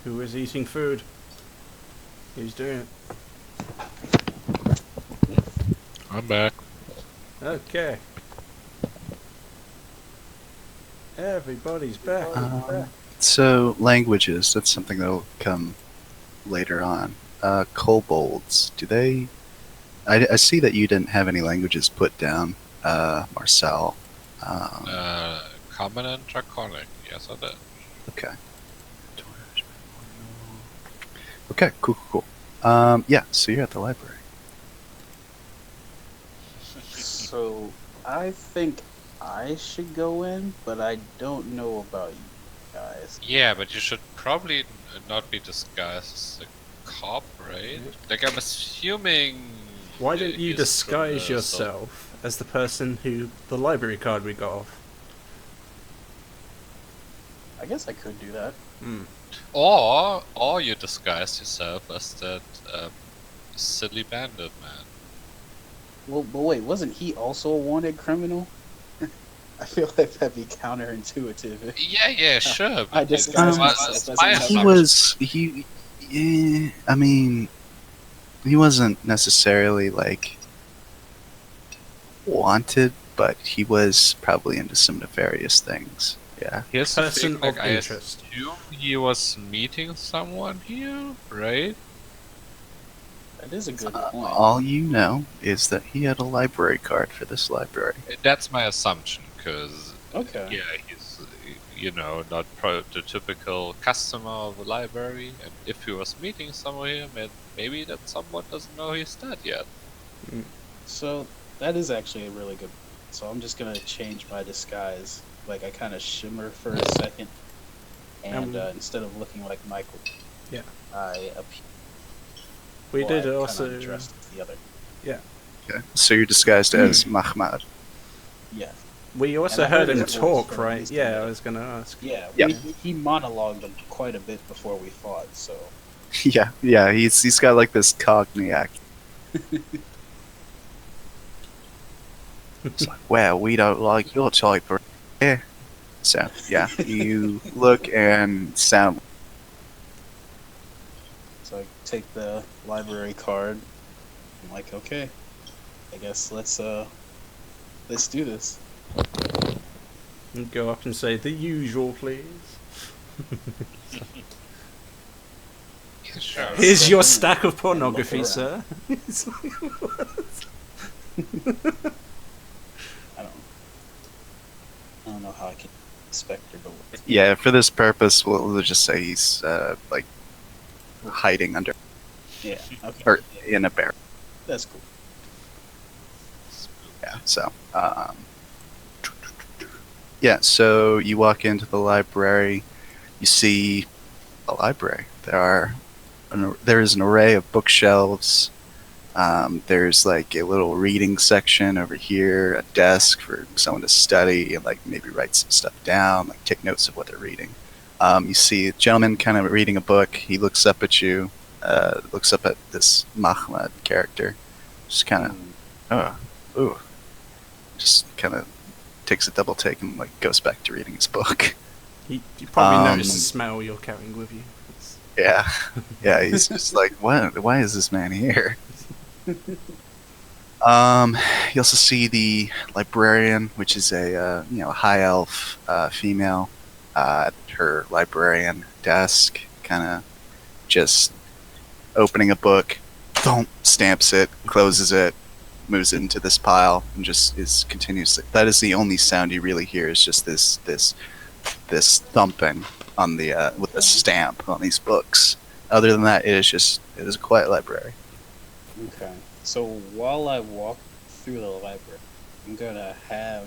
Who is eating food? Who's doing it? I'm back. Okay. Everybody's back. So languages, that's something that'll come later on. Kobolds, do they... I see that you didn't have any languages put down, Marcel. Common and Draconic. Yes, I did. Okay. Okay, cool. Yeah, so you're at the library. So, I think I should go in, but I don't know about you guys. Yeah, but you should probably not be disguised as a cop, right? Like, I'm assuming... Why don't you he's disguise from the yourself as the person who the library card we got off? I guess I could do that. Or you disguise yourself as that silly bandit man. Well, but wait, wasn't he also a wanted criminal? I feel like that'd be counterintuitive. Yeah, sure. I But disguise well, myself as my a assumption- I mean, he wasn't necessarily, like, wanted, but he was probably into some nefarious things. Yeah. Here's the Person thing, like, of I interest. assume he was meeting someone here, right? That is a good point. All you know is that he had a library card for this library. That's my assumption, because Okay. yeah, he's not the typical customer of a library, and if he was meeting someone here, maybe that someone doesn't know he's dead yet. So that is actually a really good. So I'm just gonna change my disguise. Like I kind of shimmer for a second, and instead of looking like Michael, Yeah. I appear. We well, did I kinda also. dressed as the other. Okay. So you're disguised as Mahmad. Yeah. We also And I heard heard him his talk, voice from right? his Yeah, I computer. was gonna ask. Yeah. Yeah. He monologued them quite a bit before we fought. So Yeah. He's got like this cognac. It's like, well, we don't like your type, yeah. So yeah, you look and sound. I take the library card. I'm like, okay, I guess let's do this. And go up and say the usual, please. Yeah, sure. Here's your stack of pornography, around. sir. It's like, I don't know how I can expect her to look. Yeah, for this purpose, we'll just say he's like hiding under Yeah. Okay. or in a barrel. That's cool. Yeah. So yeah. So you walk into the library. You see a library. There is an array of bookshelves. There's like a little reading section over here, a desk for someone to study and like maybe write some stuff down, like take notes of what they're reading. You see a gentleman kind of reading a book. He looks up at you, looks up at this Mahmad character, just kind of, just kind of takes a double take and like goes back to reading his book. you probably noticed the smell you're carrying with you. Yeah, he's just like, what? Why is this man here? You also see the librarian, which is a high elf female at her librarian desk, kind of just opening a book, thump, stamps it, closes it, moves it into this pile, and just is continuously. That is the only sound you really hear. Is just this thumping on the with the stamp on these books. Other than that, it is a quiet library. Okay. So while I walk through the library, I'm gonna have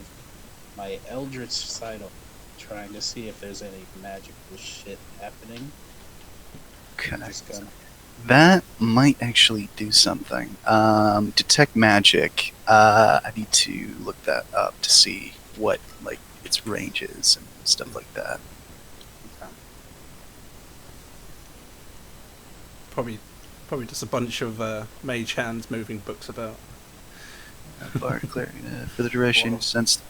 my Eldritch sight on, trying to see if there's any magical shit happening. Okay. I'm just gonna. That might actually do something. Detect magic. I need to look that up to see what like its range is and stuff like that. Okay. Probably just a bunch of mage hands moving books about. Bard cleric. For the duration, you sense the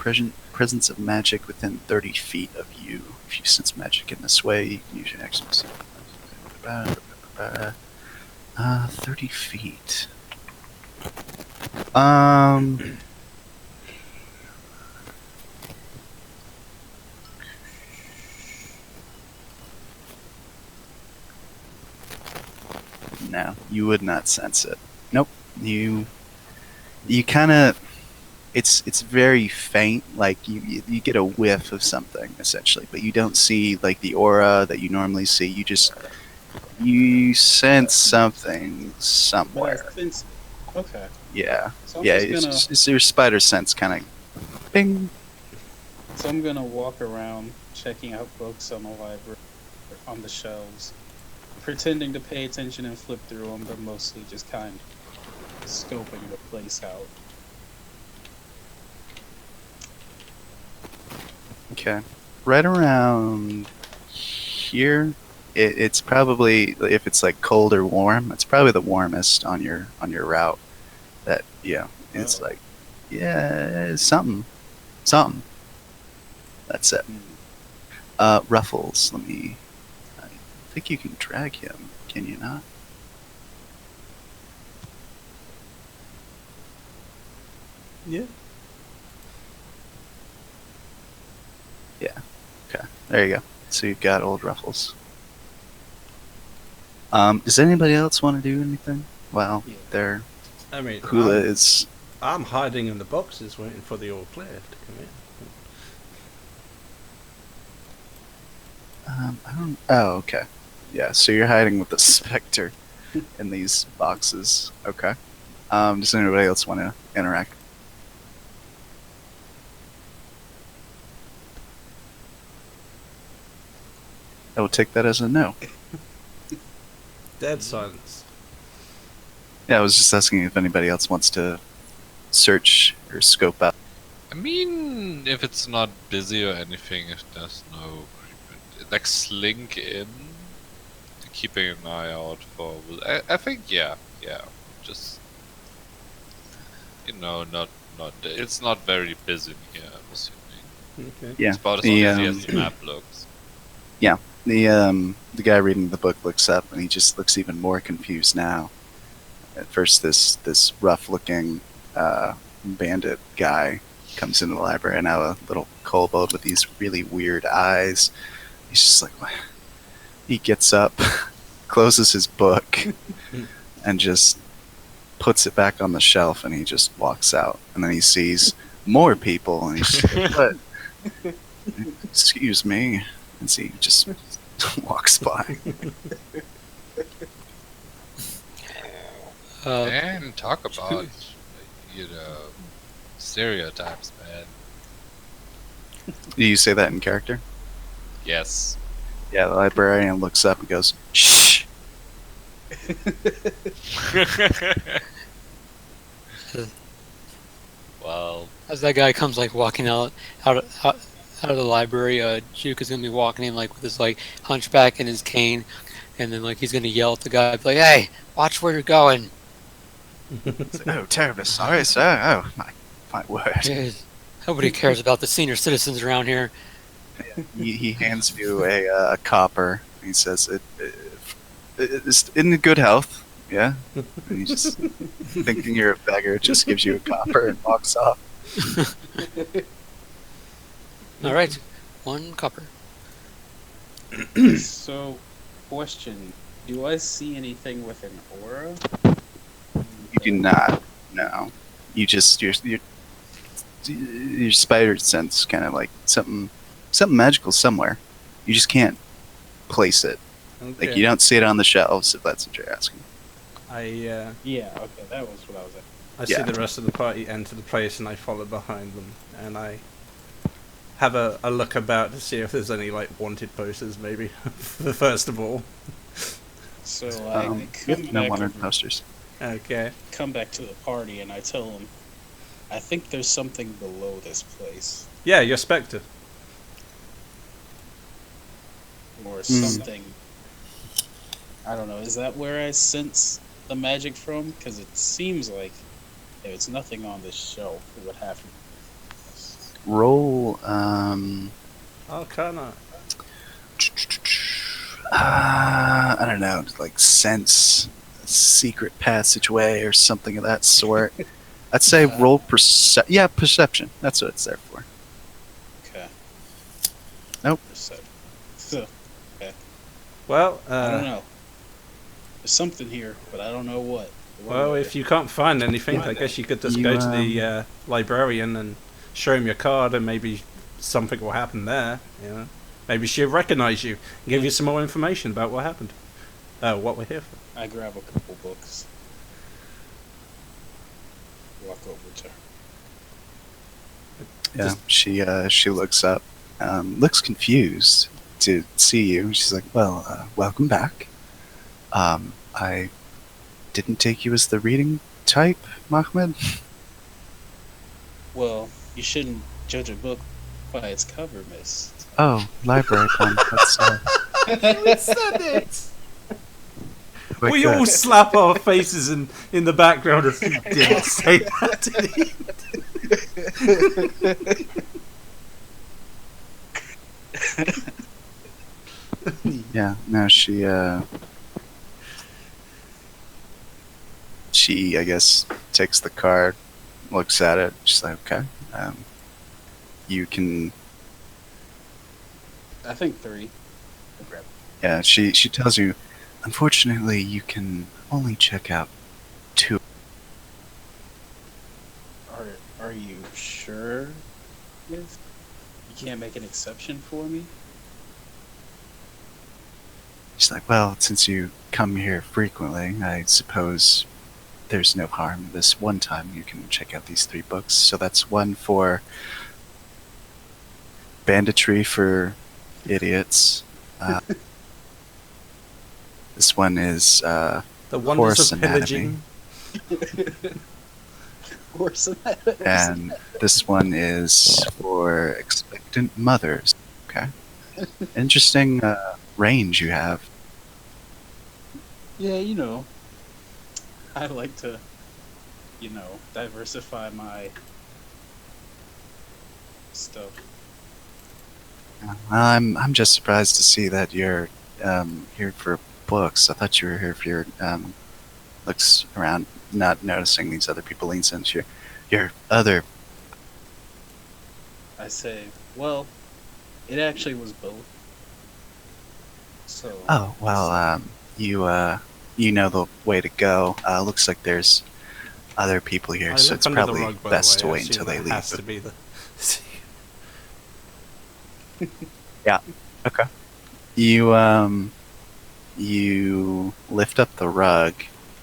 presence of magic within 30 feet of you. If you sense magic in this way, you can use your action. 30 feet. Um. No, you would not sense it. Nope. You kind of. It's very faint. Like you get a whiff of something essentially, but you don't see like the aura that you normally see. You sense something But I somewhere. sense. Okay. Yeah. So I'm Yeah. just gonna. It's your spider sense kind of. Bing. So I'm gonna walk around checking out books on the library, on the shelves, pretending to pay attention and flip through them, but mostly just kind of scoping the place out. Okay. Right around here, it's probably if it's like cold or warm, it's probably the warmest on your route. That it's Oh. like something. That's it. Ruffles. I think you can drag him. Can you not? Yeah. Yeah. Okay. There you go. So you've got old Ruffles. Does anybody else want to do anything? Well, Yeah. there. I mean, Hula is. I'm hiding in the boxes waiting for the all clear to come in. I don't. Oh, okay. Yeah. So you're hiding with the specter in these boxes. Okay. Does anybody else want to interact? I will take that as a no. Dead silence. Yeah, I was just asking if anybody else wants to search or scope out. I mean, if it's not busy or anything, if there's no like slink in, keeping an eye out for. I think yeah, just not. It's not very busy here. I'm assuming. Okay. Yeah. It's about as The, busy as the map looks. The guy reading the book looks up and he just looks even more confused now. At first, this rough-looking bandit guy comes into the library, and now a little kobold with these really weird eyes. He's just like, what? He gets up, closes his book, and just puts it back on the shelf, and he just walks out. And then he sees more people, and he's just like, what? Excuse me. And so he just walks by. And talk about stereotypes, man. Do you say that in character? Yes. Yeah, the librarian looks up and goes, shh! Well, As that guy comes like walking out of the library, Juke is gonna be walking in like with his like hunchback and his cane, and then like he's gonna yell at the guy, be like, "Hey, watch where you're going!" Oh, terribly sorry, sir. Oh, my word. Jeez, nobody cares about the senior citizens around here. He hands you a copper. He says, it's in good health, yeah? And he just, thinking you're a beggar, just gives you a copper and walks off. All right, 1 copper. So, question: do I see anything with an aura? You do not, no. You just, your spider sense kind of like something magical somewhere. You just can't place it. Okay. Like, you don't see it on the shelves, if that's what you're asking. I Yeah. Okay, that was what I was at. I Yeah. see the rest of the party enter the place, and I follow behind them, and I have a look about to see if there's any like wanted posters, maybe. First of all. So I come No back wanted over- posters. Okay. come back to the party and I tell them, I think there's something below this place. Yeah, you're Spectre. Or something. I don't know, is that where I sense the magic from? Because it seems like if it's nothing on this shelf, it would have to be. Roll, Arcana. I don't know, like sense a secret passageway or something of that sort. I'd say roll perception. That's what it's there for. Okay. Nope. So, Well, I don't know. There's something here, but I don't know what. well, if you can't find anything, I guess you could just You, go to the librarian and show him your card, and maybe something will happen there. You know, maybe she'll recognize you, and give you some more information about what happened, what we're here for. I grab a couple books. Walk over to her. Yeah, she looks up, looks confused to see you. She's like, "Well, welcome back. I didn't take you as the reading type, Mahmoud." Well, you shouldn't judge a book by its cover, miss. Oh, library fun. That's You said it. quite We good. all slap our faces in the background as he didn't say that, did he? Yeah, no, she, I guess, takes the card, looks at it, she's like, okay, you can, I think 3. I grab it. yeah, she tells you, unfortunately, you can only check out 2. Are you sure? If you can't make an exception for me? She's like, well, since you come here frequently, I suppose there's no harm. This one time you can check out these 3 books. So that's one for Banditry for Idiots. This one is The wonders Horse of Anatomy. pillaging. Horse And this one is for Expectant Mothers. Okay. Interesting range you have. Yeah, I like to, diversify my stuff. I'm just surprised to see that you're here for books. I thought you were here for your looks around, not noticing these other people, leans into your other. I say, well, it actually was both. So. Oh well, you know the way to go. Looks like there's other people here, I so look it's under the probably rug, by best the to way. I wait until assume they that leave. has to be the. Okay. You lift up the rug.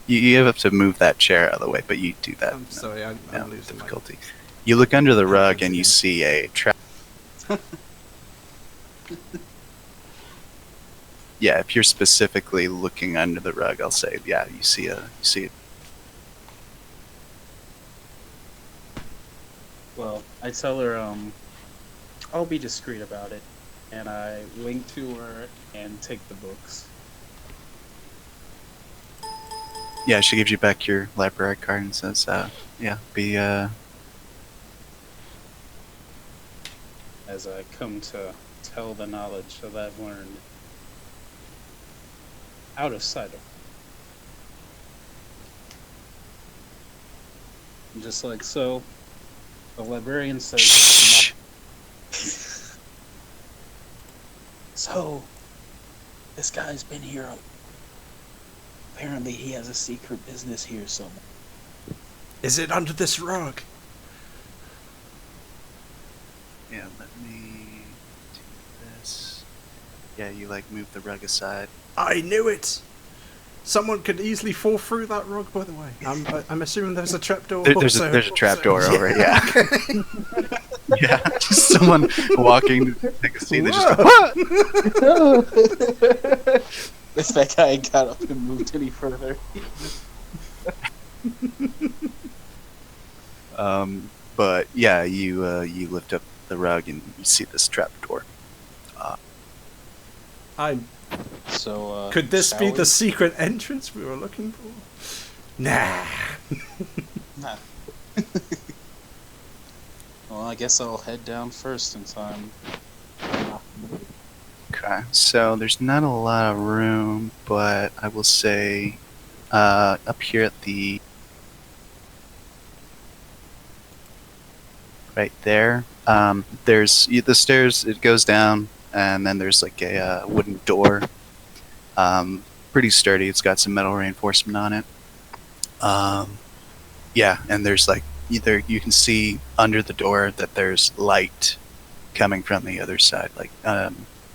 You have to move that chair out of the way, but you do that. I'm sorry, I'm no losing my. difficulty. You look under the rug Once and you again. see a trap. Yeah, if you're specifically looking under the rug, I'll say, yeah, you see it. Well, I tell her, I'll be discreet about it, and I wink to her and take the books. Yeah, she gives you back your library card and says, yeah, be, As I come to tell the knowledge that I've learned out of sight of. I'm just like, so, the librarian says... Shh. So, this guy's been here. Apparently he has a secret business here somewhere. Is it under this rug? Yeah, let me do this. Yeah, you, like, move the rug aside. I knew it. Someone could easily fall through that rug. By the way, I'm assuming there's a trapdoor. There's a trapdoor over it, yeah. Yeah, just someone walking to take a seat. They just go, "What?" If that guy got up and moved any further. But yeah, you lift up the rug and you see this trapdoor. So, Could this shall be we? the secret entrance we were looking for? Nah. Nah. Well, I guess I'll head down first since I'm... Okay. Okay, so there's not a lot of room, but I will say up here at the right there, there's the stairs. It goes down, and then there's like a wooden door. Pretty sturdy. It's got some metal reinforcement on it. Yeah, and there's like either you can see under the door that there's light coming from the other side, like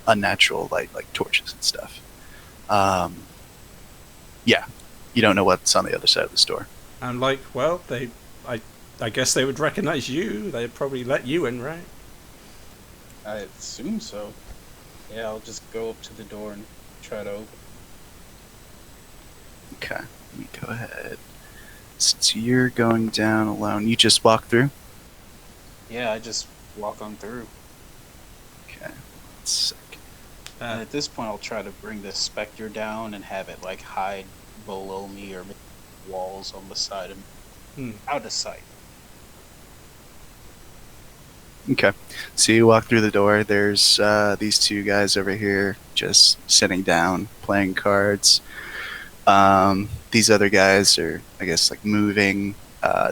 unnatural light, like torches and stuff. Yeah, you don't know what's on the other side of this door. I'm like, well, I guess they would recognize you. They'd probably let you in, right? I assume so. Yeah, I'll just go up to the door and try to open. Okay, let me go ahead. Since you're going down alone, you just walk through? Yeah, I just walk on through. Okay, 1 second. And at this point, I'll try to bring the specter down and have it like hide below me or walls on the side of me, out of sight. Okay, so you walk through the door. There's these two guys over here just sitting down, playing cards. These other guys are, I guess, like moving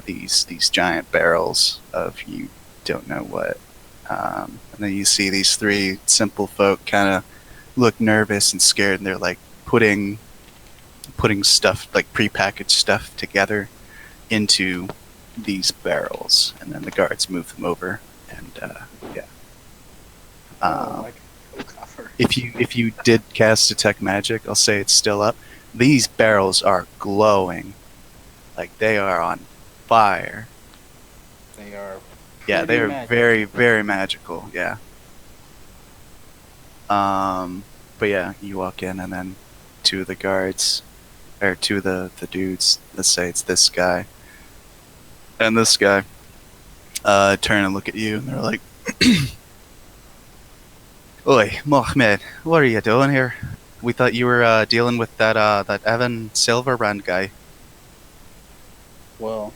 these giant barrels of you don't know what. And then you see these three simple folk kind of look nervous and scared, and they're like putting stuff, like prepackaged stuff, together into these barrels, and then the guards move them over, and yeah. Like a coffer. If you did cast detect magic, I'll say it's still up. These barrels are glowing, like they are on fire. They are. Yeah, they are magical. very, very magical. Yeah. But yeah, you walk in, and then two of the guards, or two of the dudes, let's say it's this guy and this guy, turn and look at you, and they're like, "Oi, Mohammed, what are you doing here? We thought you were dealing with that Evan Silverbrand guy." Well,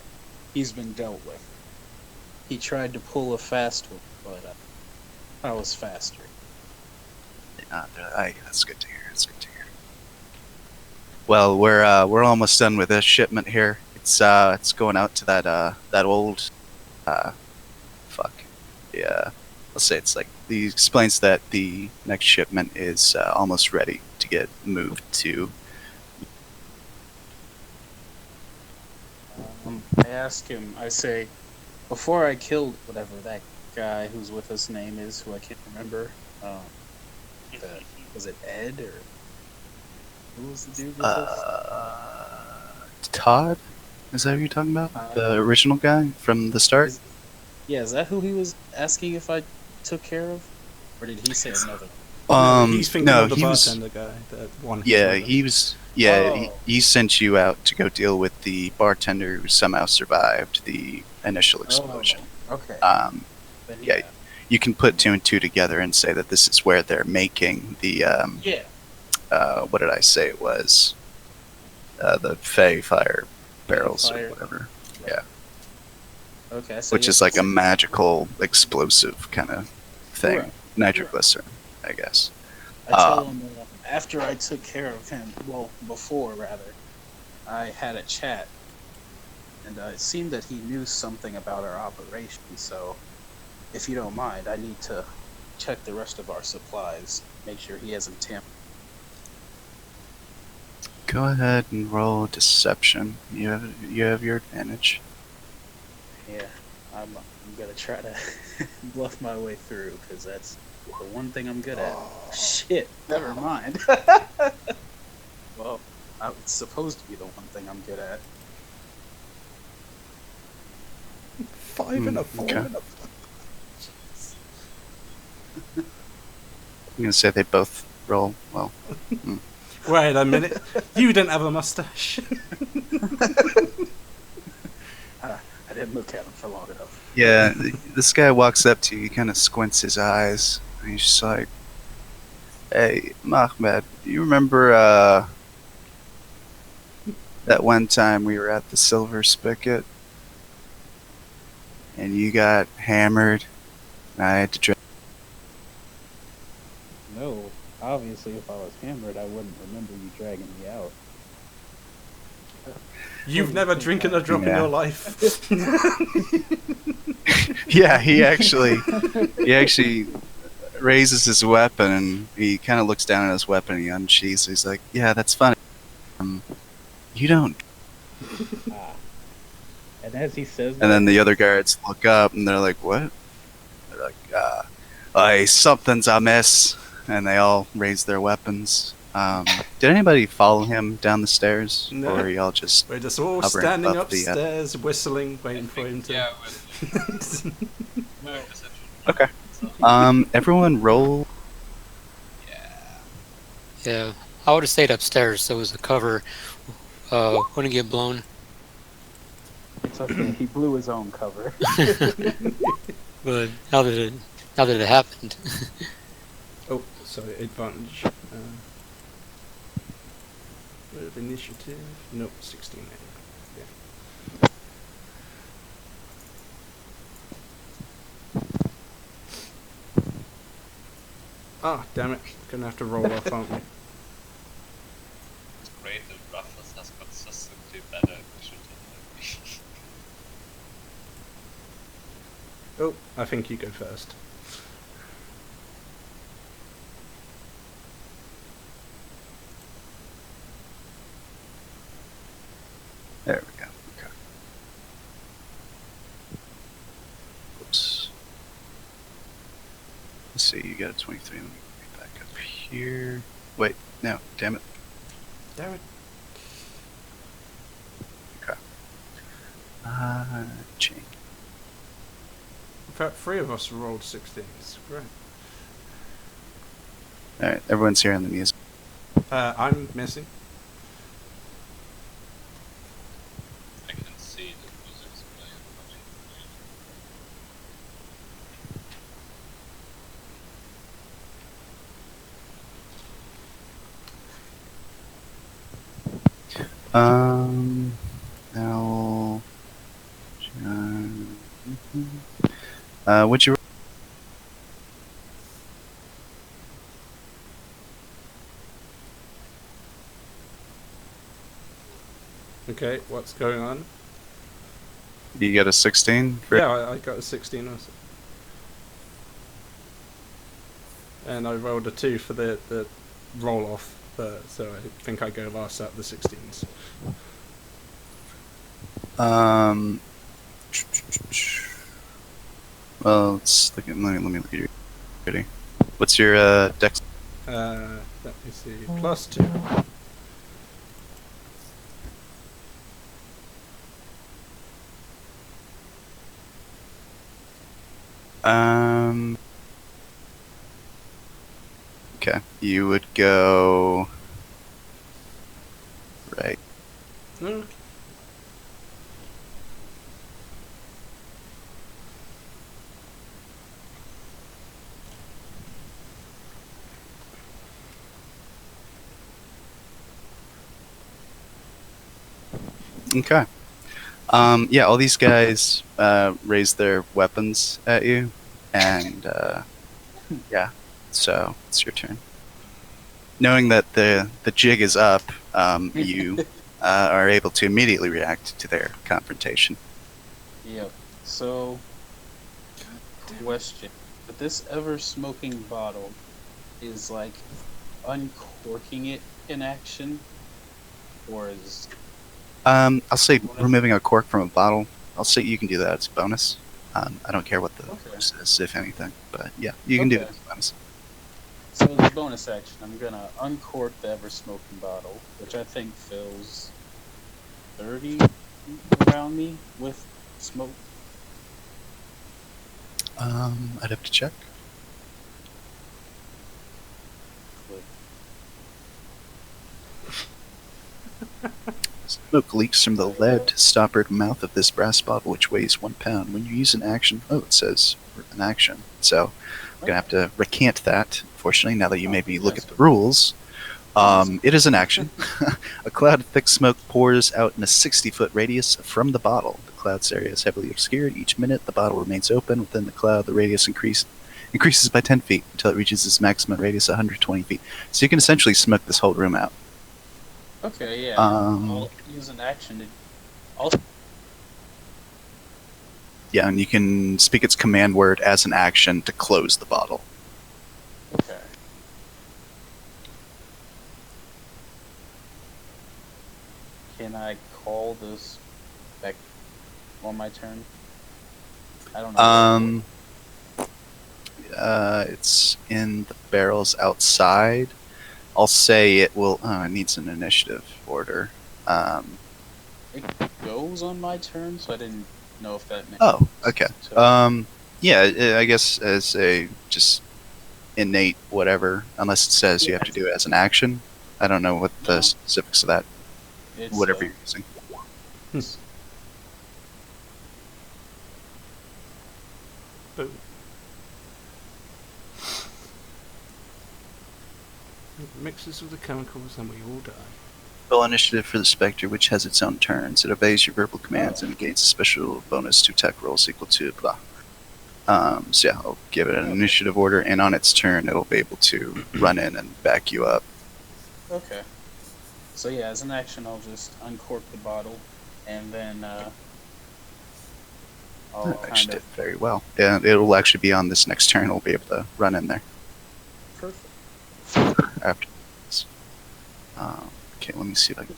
he's been dealt with. He tried to pull a fast one, but I was faster. That's good to hear. That's good to hear. Well, we're almost done with this shipment here. It's going out to that old fuck. Yeah, let's say it's like he explains that the next shipment is almost ready to get moved to. I ask him. I say, before I killed whatever that guy who's with us name is, who I can't remember. Was it Ed or who was the dude with us? Todd? Is that who you're talking about? The original guy from the start? Yeah, is that who he was asking if I took care of, or did he say another? He's thinking no, of the he was. bartender guy, the one. Yeah, he was. Yeah, Oh. he sent you out to go deal with the bartender who somehow survived the initial explosion. Okay. Then yeah. You can put two and two together and say that this is where they're making the Yeah. what did I say it was? The Fey fire barrels Fire. or whatever. Okay. So Which is like a magical explosive kind of thing. Right. Nitroglycerin, I guess. I tell him after I took care of him, well, before rather, I had a chat, and it seemed that he knew something about our operation. So, if you don't mind, I need to check the rest of our supplies, make sure he hasn't tampered. Go ahead and roll deception. You have your advantage. Yeah, I'm gonna try to bluff my way through because that's the one thing I'm good at. Shit, never mind. Well, it's supposed to be the one thing I'm good at. 5 and a 4 okay. and a I'm gonna say they both roll well. Wait a minute. You didn't have a mustache. I didn't look at him for long enough. Yeah, this guy walks up to you, he kind of squints his eyes, and he's just like, "Hey, Mahmed, do you remember that one time we were at the Silver Spigot, and you got hammered, and I had to drink?" No, obviously, if I was hammered, I wouldn't remember you dragging me out. You've never drinking a drop in Yeah. your life. Yeah, he actually raises his weapon and he kind of looks down at his weapon and he unsheathes. He's like, "Yeah, that's funny. You don't." Ah. And as he says, And then the other guards look up and they're like, "What?" They're like, "Aye, something's amiss." And they all raise their weapons. Did anybody follow him down the stairs, No. or are y'all just? We're just all Hovering standing above the, upstairs, whistling, waiting for him to. Yeah, Okay. Everyone roll. Yeah, I would have stayed upstairs so it was a cover. Wouldn't get blown. it's okay. He blew his own cover. But now that it happened, Oh, sorry, advantage. With initiative. Nope, 16. Yeah. Ah, damn it. Gonna have to roll off, aren't we? It's great that Ruffles has consistently better initiative. Oh, I think you go first. There we go. Okay. Oops. Let's see. You got a 23. Let me get back up here. Wait, no. Damn it. Damn it. Okay. Change. In fact, 3 of us rolled 16s. Great. All right. Everyone's hearing the music. I'm missing. I can see the music's playing. Now. Would you? Okay, what's going on? You got a 16? Yeah, I got a 16 also. And I rolled a 2 for the roll off, so I think I go last out of the 16s. Well, let's look at. Let me look at your. Ready? What's your dex? Let me see. +2. Okay, you would go. Right. Okay. Okay. Yeah, all these guys raise their weapons at you, and yeah, so it's your turn. Knowing that the jig is up, you are able to immediately react to their confrontation. Yep. So, question: but this ever-smoking bottle is like uncorking it in action, or is I'll say removing a cork from a bottle. I'll say you can do that as a bonus. I don't care what the Okay. bonus is, if anything, but yeah, you can do Okay. it as a bonus. so as a bonus action? I'm gonna uncork the ever-smoking bottle, which I think fills 30 around me with smoke. I'd have to check. Smoke leaks from the lead stoppered mouth of this brass bottle, which weighs 1 pound. When you use an action, it says an action. So I'm gonna have to recant that. Fortunately, now that you maybe look at the rules, it is an action. A cloud of thick smoke pours out in a 60-foot radius from the bottle. The cloud's area is heavily obscured. Each minute, the bottle remains open. Within the cloud, the radius increases increases by 10 feet until it reaches its maximum radius 120 feet. So you can essentially smoke this whole room out. Okay, yeah. Um, I'll use an action to. I'll. Yeah, and you can speak its command word as an action to close the bottle. Okay. Can I call this back on my turn? I don't know. It's in the barrels outside. I'll say it will. Oh, it needs an initiative order. It goes on my turn, so I didn't know if that meant. Oh, okay. So, Yeah, I guess as a just innate whatever, unless it says you have to do it as an action. I don't know what the No. specifics of that. it's, Whatever you're using. Boom. It mixes with the chemicals and we all die. Roll initiative for the Spectre, which has its own turns. It obeys your verbal commands and gains a special bonus to attack rolls equal to blah. So yeah, I'll give it an initiative order, and on its turn, it'll be able to run in and back you up. Okay. So yeah, as an action, I'll just uncork the bottle, and then I'll That actually kind did of very well. Yeah, it'll actually be on this next turn. It'll be able to run in there perfect. after this. Okay, let me see if I can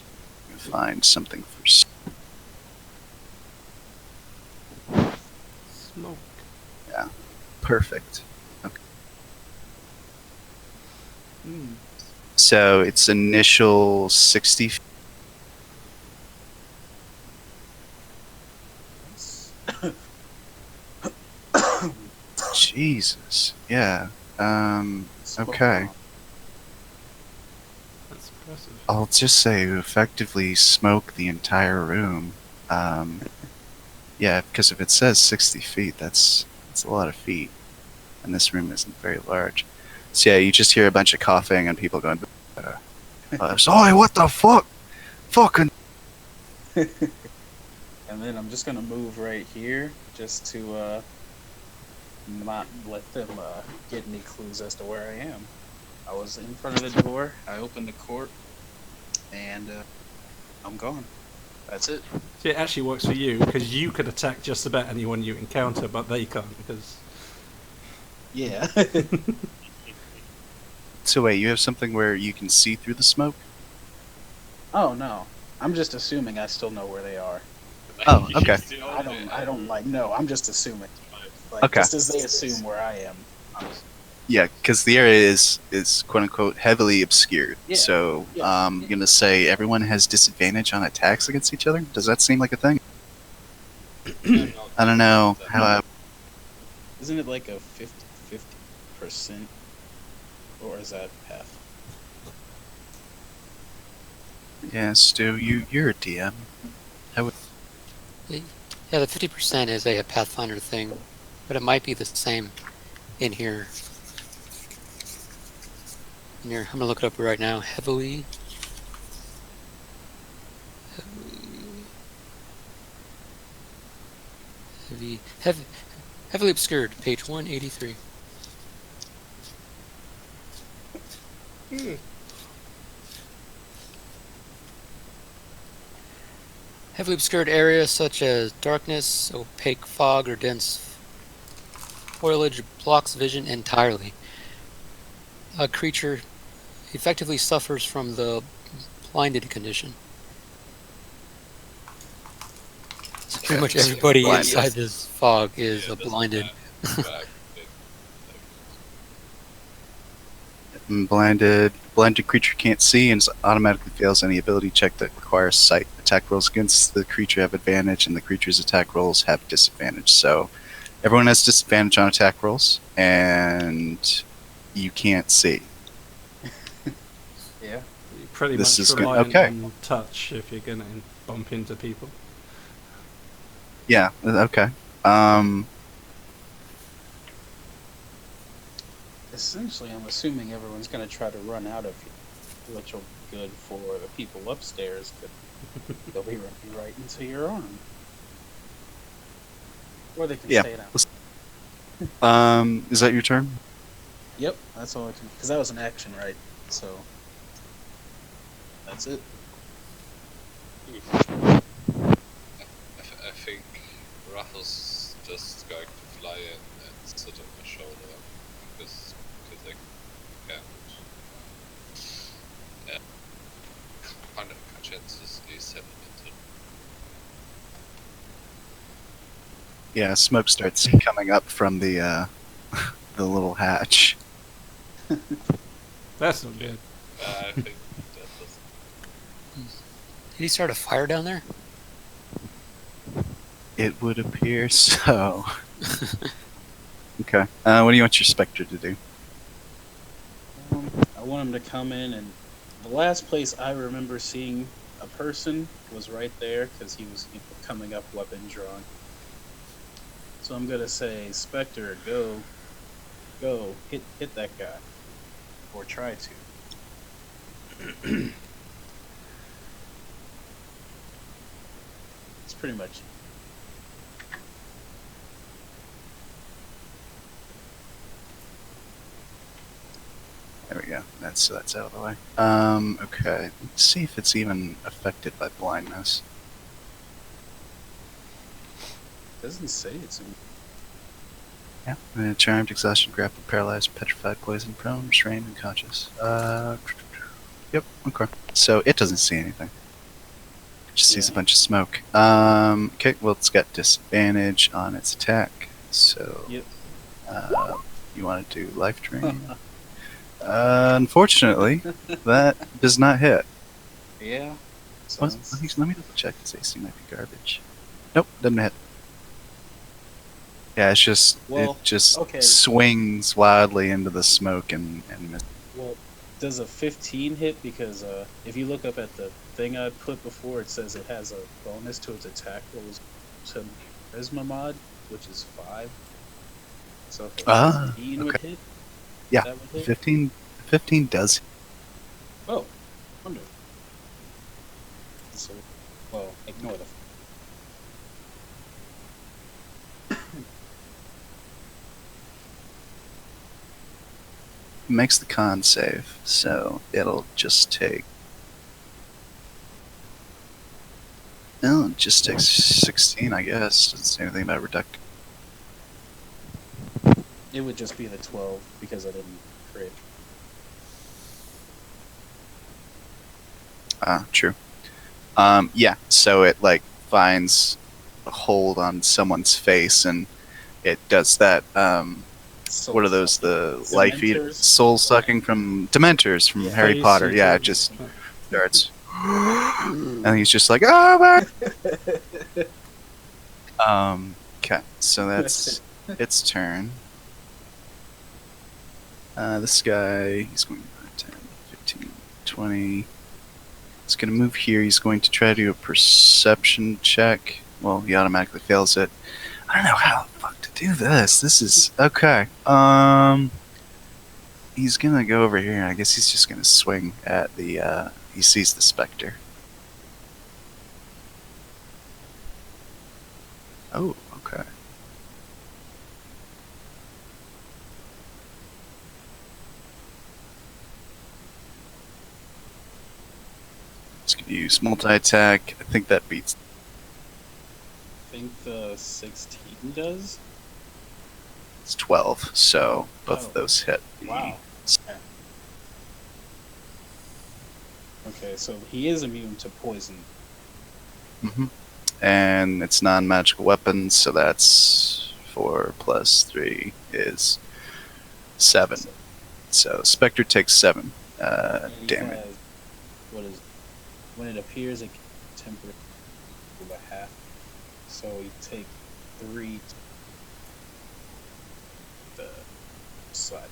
find something for. Smoke. Perfect. Mm. So its initial 60 feet. Jesus. Yeah. Okay. That's impressive. I'll just say you effectively smoke the entire room. Yeah, because if it says 60 feet, that's a lot of feet. And this room isn't very large. So yeah, you just hear a bunch of coughing and people going, sorry, what the fuck? Fucking. And then I'm just gonna move right here, just to not let them get any clues as to where I am. I was in front of the door. I opened the court, and I'm gone. That's it. See, it actually works for you because you could attack just about anyone you encounter, but they can't because. Yeah. So wait, you have something where you can see through the smoke? Oh no. I'm just assuming I still know where they are. Oh, okay. I don't like no. I'm just assuming. Like, Okay. Just as they assume where I am. Yeah, because the area is quote unquote heavily obscured. Yeah, So yeah, I'm gonna say everyone has disadvantage on attacks against each other. Does that seem like a thing? I don't know how. Isn't it like a 50%? Or is that half? Yeah, Stu, you're a DM. I would. Yeah, the 50% is a Pathfinder thing, but it might be the same in here. In here, I'm gonna look it up right now. Heavily obscured, page 183. Heavily obscured areas such as darkness, opaque fog, or dense foliage blocks vision entirely. A creature effectively suffers from the blinded condition. So pretty much everybody Blinded. inside this fog is blinded. Blinded creature can't see and automatically fails any ability check that requires sight. Attack rolls against the creature have advantage, and the creature's attack rolls have disadvantage. So everyone has disadvantage on attack rolls, and you can't see. Yeah. You're pretty This much is good. reliant Okay. on touch if you're going to bump into people. Yeah. Okay. Essentially, I'm assuming everyone's going to try to run out of here, which will be good for the people upstairs, but they'll be running right into your arm. Or they can Yeah. stay down. Is that your turn? Yep, that's all I can. Because that was an action, right? So that's it. I think Rathos just going to fly in and sit on my shoulder because I can't. Yeah, kind of conscientiously send him into. Yeah, smoke starts coming up from the the little hatch. That's not good. I think that was. Did he start a fire down there? It would appear so. Okay. What do you want your Spectre to do? I want him to come in, and the last place I remember seeing a person was right there because he was coming up weapon drawn. So I'm gonna say, Spectre, go, hit that guy, or try to. It's pretty much. There we go. That's out of the way. Okay. Let's see if it's even affected by blindness. Doesn't say it's. Yeah. Charmed, exhaustion, grappled, paralyzed, petrified, poisoned, prone, restrained, unconscious. Yep. Okay. So it doesn't see anything. It just sees a Yeah. bunch of smoke. Okay. Well, it's got disadvantage on its attack. So. Yep. You want to do life drain? Unfortunately, that does not hit. Yeah. Let Sounds- me double check. This AC might be garbage. Nope, doesn't hit. Yeah, it's just Well, it just okay. swings wildly into the smoke and misses. Well, does a 15 hit? Because if you look up at the thing I put before, it says it has a bonus to its attack rolls to Charisma mod, which is 5. So if a 15 would okay. hit, Yeah, that would hit? 15 does. Oh, wonder. So, well, ignore the. Makes the con save, so it'll just take. Oh, it just takes 16, I guess. Doesn't say anything about reduct. It would just be the 12 because I didn't crit. True. Yeah, so it like finds a hold on someone's face and it does that. What are those? The life eater, Dementors? soul sucking from Dementors from Yeah. Harry Face Potter. Yeah, it eater. just starts, and he's just like, oh, okay, so that's its turn. This guy, he's going to 10, 15, 20. He's going to move here. He's going to try to do a perception check. Well, he automatically fails it. I don't know how the fuck to do this. This is okay. He's gonna go over here. I guess he's just gonna swing at the. He sees the Spectre. Oh, okay. He's gonna use multi-attack. I think that beats. I think the 16 does. It's 12, so both of Oh. those hit. Wow. Okay, so he is immune to poison. Mm-hmm. And it's non-magical weapons, so that's 4 plus 3 is 7. So Spectre takes 7 And he damage. has- what is when it appears it can temporarily move a half. So you take 3 to the side.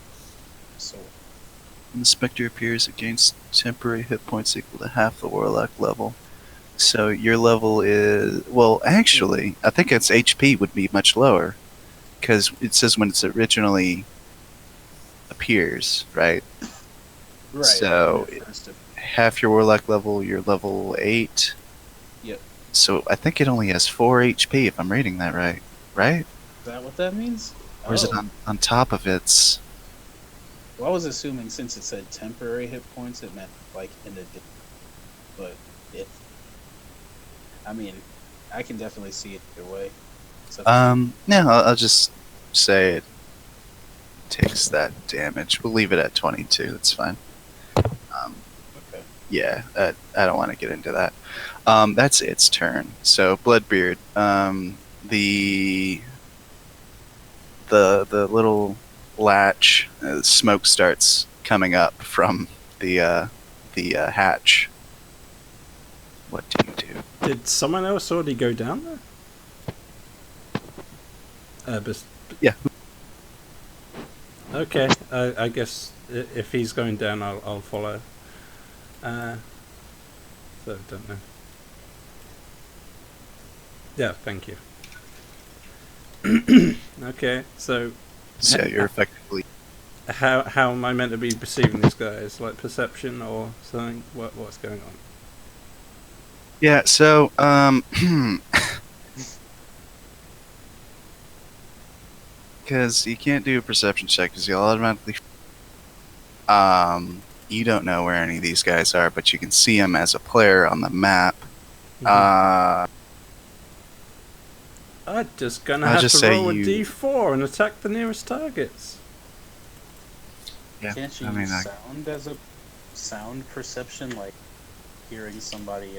So When the Spectre appears, it gains temporary hit points equal to half the Warlock level. So your level is... Well, actually, I think its HP would be much lower. Because it says when it's originally appears, right? right. So- when it first appears. Half your Warlock level, you're level 8. Yep. So I think it only has 4 HP, if I'm reading that right. Right? Is that what that means? Or is it Oh. on top of its? Well, I was assuming since it said temporary hit points, it meant like in addition. But if I mean, I can definitely see it either way. So, No, I'll just say it takes that damage. We'll leave it at 22. That's fine. okay. Yeah, I don't want to get into that. That's its turn. So Bloodbeard, the little latch, smoke starts coming up from the hatch. What do you do? Did someone else already go down there? Yeah. Okay, I guess if he's going down, I'll follow. So don't know. Yeah, thank you. Okay, so So you're effectively how am I meant to be perceiving these guys? Like perception or something? What's going on? yeah. So because you can't do a perception check because you'll automatically. You don't know where any of these guys are, but you can see them as a player on the map. I'm just gonna I'll have just to say roll a you- d4 and attack the nearest targets. Yeah, Can't you I mean, use I- sound as a sound perception, like hearing somebody?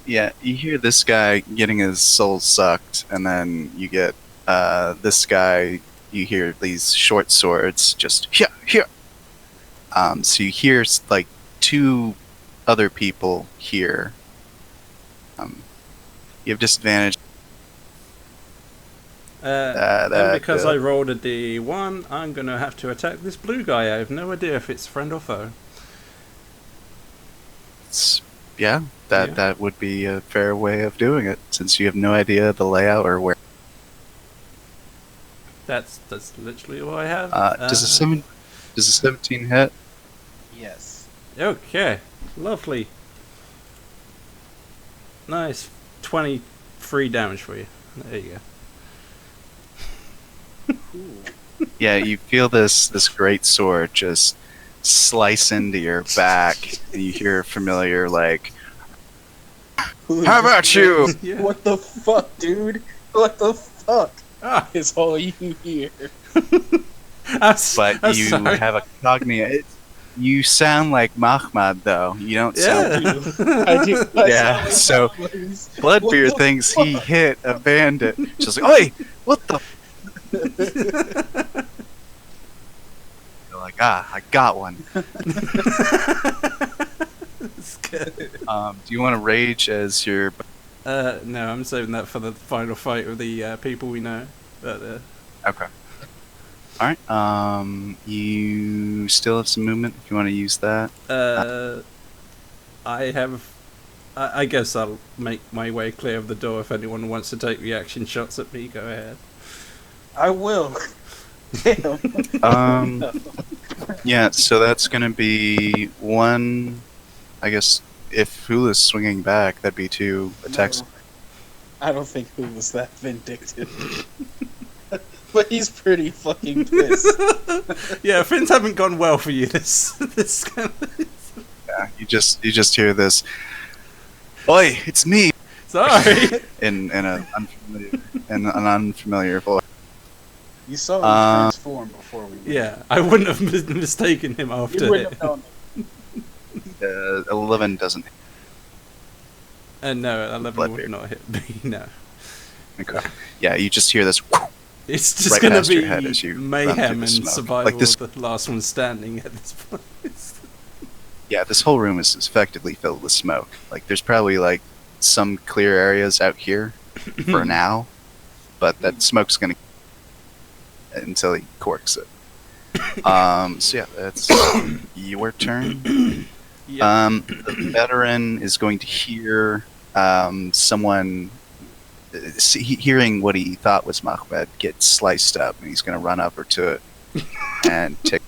Yeah, you hear this guy getting his soul sucked, and then you get this guy. You hear these short swords just here, here. So you hear like two other people here. You have disadvantage. And because I rolled a d1, I'm gonna have to attack this blue guy. I have no idea if it's friend or foe. Yeah, that Yeah. that would be a fair way of doing it, since you have no idea the layout or where. That's literally all I have. Does a 17 hit? Yes. Okay, lovely. Nice. 23 damage for you. There you go. Ooh. Yeah, you feel this great sword just slice into your back, and you hear a familiar like, "How about you?" Yeah. What the fuck, dude? What the fuck Ah, is all you hear? But I'm you sorry. have a cognitive. You sound like Mahmad, though. You don't sound. Yeah. I do. I Yeah, sound so like somebody's- Bloodbeard What the thinks he fuck? hit a bandit. Just like, "Oi, what the?" You're like, I got one. It's good. Do you want to rage as your? No, I'm saving that for the final fight with the people we know. But, Okay. All right. You still have some movement if you want to use that. I have. I guess I'll make my way clear of the door if anyone wants to take reaction shots at me. Go ahead. I will. Damn. Yeah. So that's gonna be one. I guess if Hula's swinging back, that'd be two attacks. No. I don't think he was that vindictive. But he's pretty fucking pissed. Yeah, things haven't gone well for you this kind of. Yeah. You just hear this. Oi, it's me. Sorry. In an unfamiliar voice. You saw him Uh, transform before we. Yeah, I wouldn't have mistaken him You after. wouldn't have known. 11 doesn't. No, 11 would Bloodbeard. not hit me. No, Okay. Yeah, you just hear this. it's just Right gonna past be your head as you run through mayhem the and smoke. survival Like this- of the last one standing at this point. Yeah, this whole room is effectively filled with smoke. Like, there's probably like some clear areas out here for now, but that smoke's gonna until he corks it. So yeah, that's your turn. Yeah. The veteran is going to hear someone hearing what he thought was Mahmed get sliced up, and he's going to run over to it and take.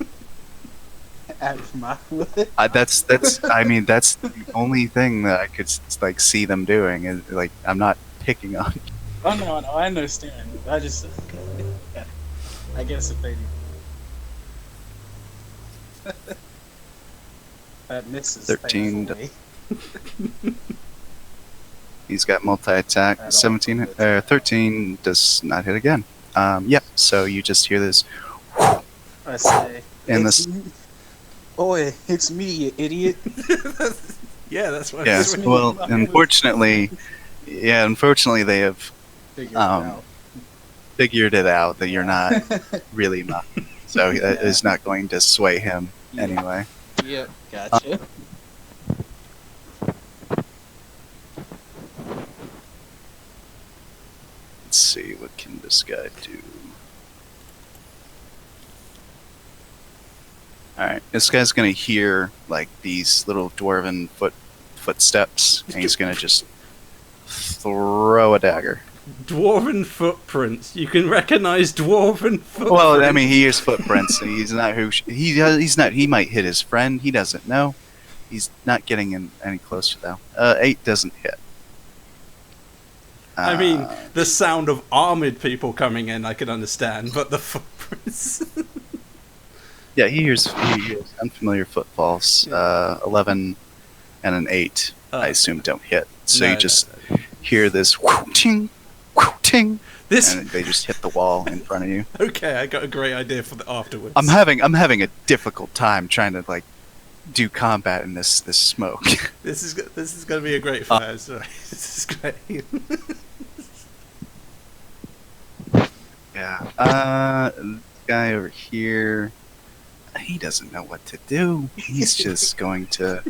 That's. I mean, that's the only thing that I could like see them doing. Is like, I'm not picking on. Oh no, I understand. I just. I guess if they that misses 13 thankfully. He's got multi-attack. That 17, also hits. 13 does not hit again. Yeah, so you just hear this. I say, And it's this- me. Oi, it's me, you idiot. Yeah, that's what. Yeah, that's what- well, unfortunately, they have Figure Um, figured it out that you're not really Muffin. So that is not going to sway him it out. anyway. Yep, gotcha. Let's see, what can this guy do? Alright, this guy's gonna hear like these little dwarven footsteps, and he's gonna just throw a dagger. Dwarven footprints. You can recognize dwarven footprints. Well, I mean, he hears footprints. He's not who he's not. He might hit his friend. He doesn't know. He's not getting in any closer though. 8 doesn't hit. I mean, the sound of armored people coming in, I can understand, but the footprints. Yeah, he hears unfamiliar footfalls. 11 and an 8, I assume, don't hit. So No, you just hear this whoo-ting, whoo-ting, This. and they just hit the wall in front of you. Okay, I got a great idea for the afterwards. I'm having a difficult time trying to like do combat in this smoke. This is going to be a great fire. Sorry, this is great. Yeah. This guy over here, he doesn't know what to do. He's just going to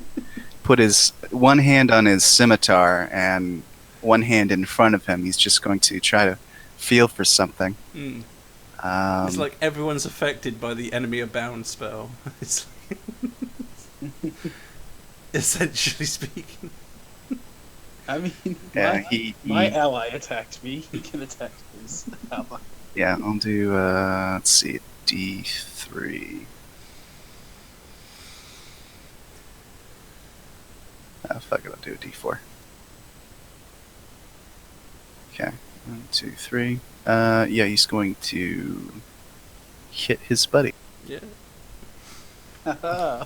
put his one hand on his scimitar and one hand in front of him. He's just going to try to feel for something. Mm. Um, It's like everyone's affected by the enemy abound spell. It's like essentially speaking. I mean, yeah, my ally attacked me. He can attack his ally. yeah. I'll do. Let's see, D3. Fuck it, I'll do a D4. Okay, 1, 2, 3. Yeah, he's going to hit his buddy. Yeah. Haha.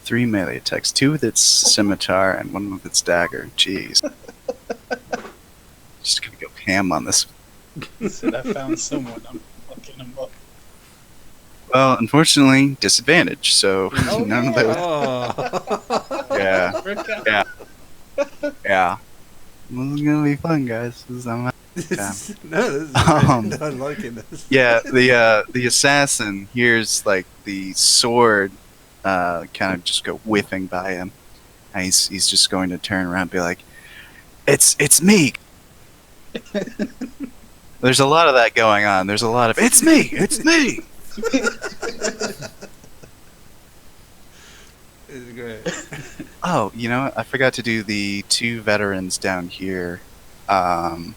Three melee attacks, 2 with its scimitar and 1 with its dagger. Jeez. Just gonna go ham on this. Said I found someone. I'm fucking him up. Well, unfortunately, disadvantage. So Oh, none of yeah. those. Oh. Yeah, Forgot. yeah, yeah. This is gonna be fun, guys. This is, No, this is Um, great. I'm liking this. yeah, the assassin hears like the sword kind of just go whiffing by him, and he's just going to turn around and be like, "It's me." There's a lot of that going on. There's a lot of "It's me, it's me." It's great. Oh, you know what? I forgot to do the 2 veterans down here. Gonna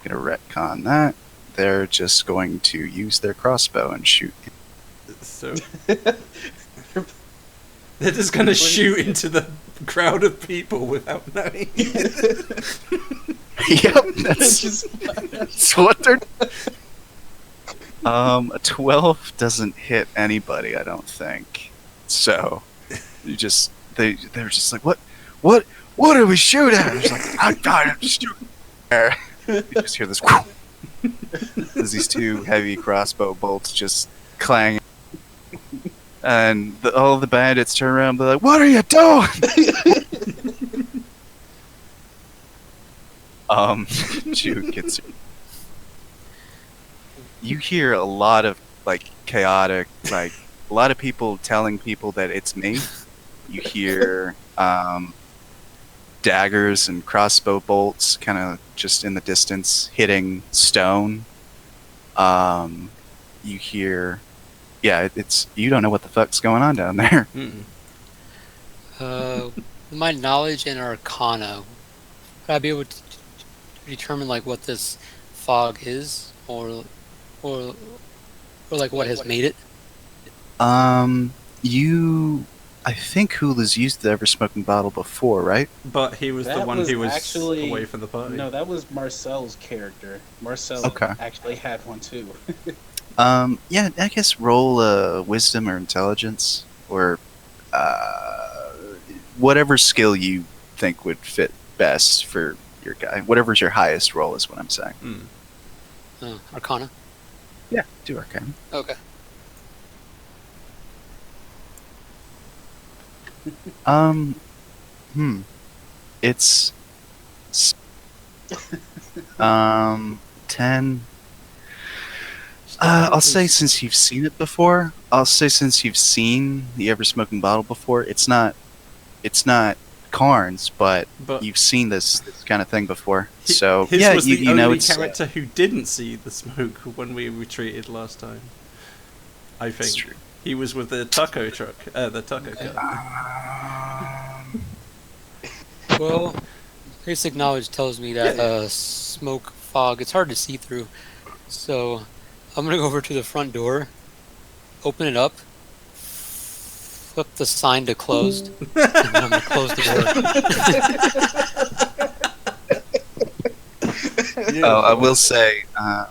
retcon that. They're just going to use their crossbow and shoot. So they're just gonna shoot into the crowd of people without knowing. Yep, that's Just- That's what they're. A 12 doesn't hit anybody, I don't think. So, they're just like, what do we shoot at? It's like, I'm shooting. You just hear this. There's these 2 heavy crossbow bolts just clang, and all the bandits turn around and be like, "What are you doing?" Jude gets. You hear a lot of like chaotic, like a lot of people telling people that it's me. You hear daggers and crossbow bolts kind of just in the distance hitting stone. You hear, yeah, it's you don't know what the fuck's going on down there. Mm-mm. My knowledge in Arcana, would I be able to determine like what this fog is, or like what has made it? You, I think Hula's used the ever smoking bottle before, right? But he was the That one was who was actually- away from the party. No, that was Marcel's character. Marcel Okay. actually had one too. Yeah, I guess roll wisdom or intelligence or whatever skill you think would fit best for your guy. Whatever's your highest roll is what I'm saying. Arcana. Yeah, do Arcana. Okay. It's 10. I'll say since you've seen it before. I'll say since you've seen the ever smoking bottle before. It's not Karn's, but But you've seen this kind of thing before. he- So his yeah, was you the know only it's character who didn't see the smoke when we retreated last time. I it's think true. he was with the taco truck, the taco car. Well, basic knowledge tells me that smoke, fog, it's hard to see through. So I'm going to go over to the front door, open it up, flip the sign to closed, and then I'm going to close the door. Oh, I will say, I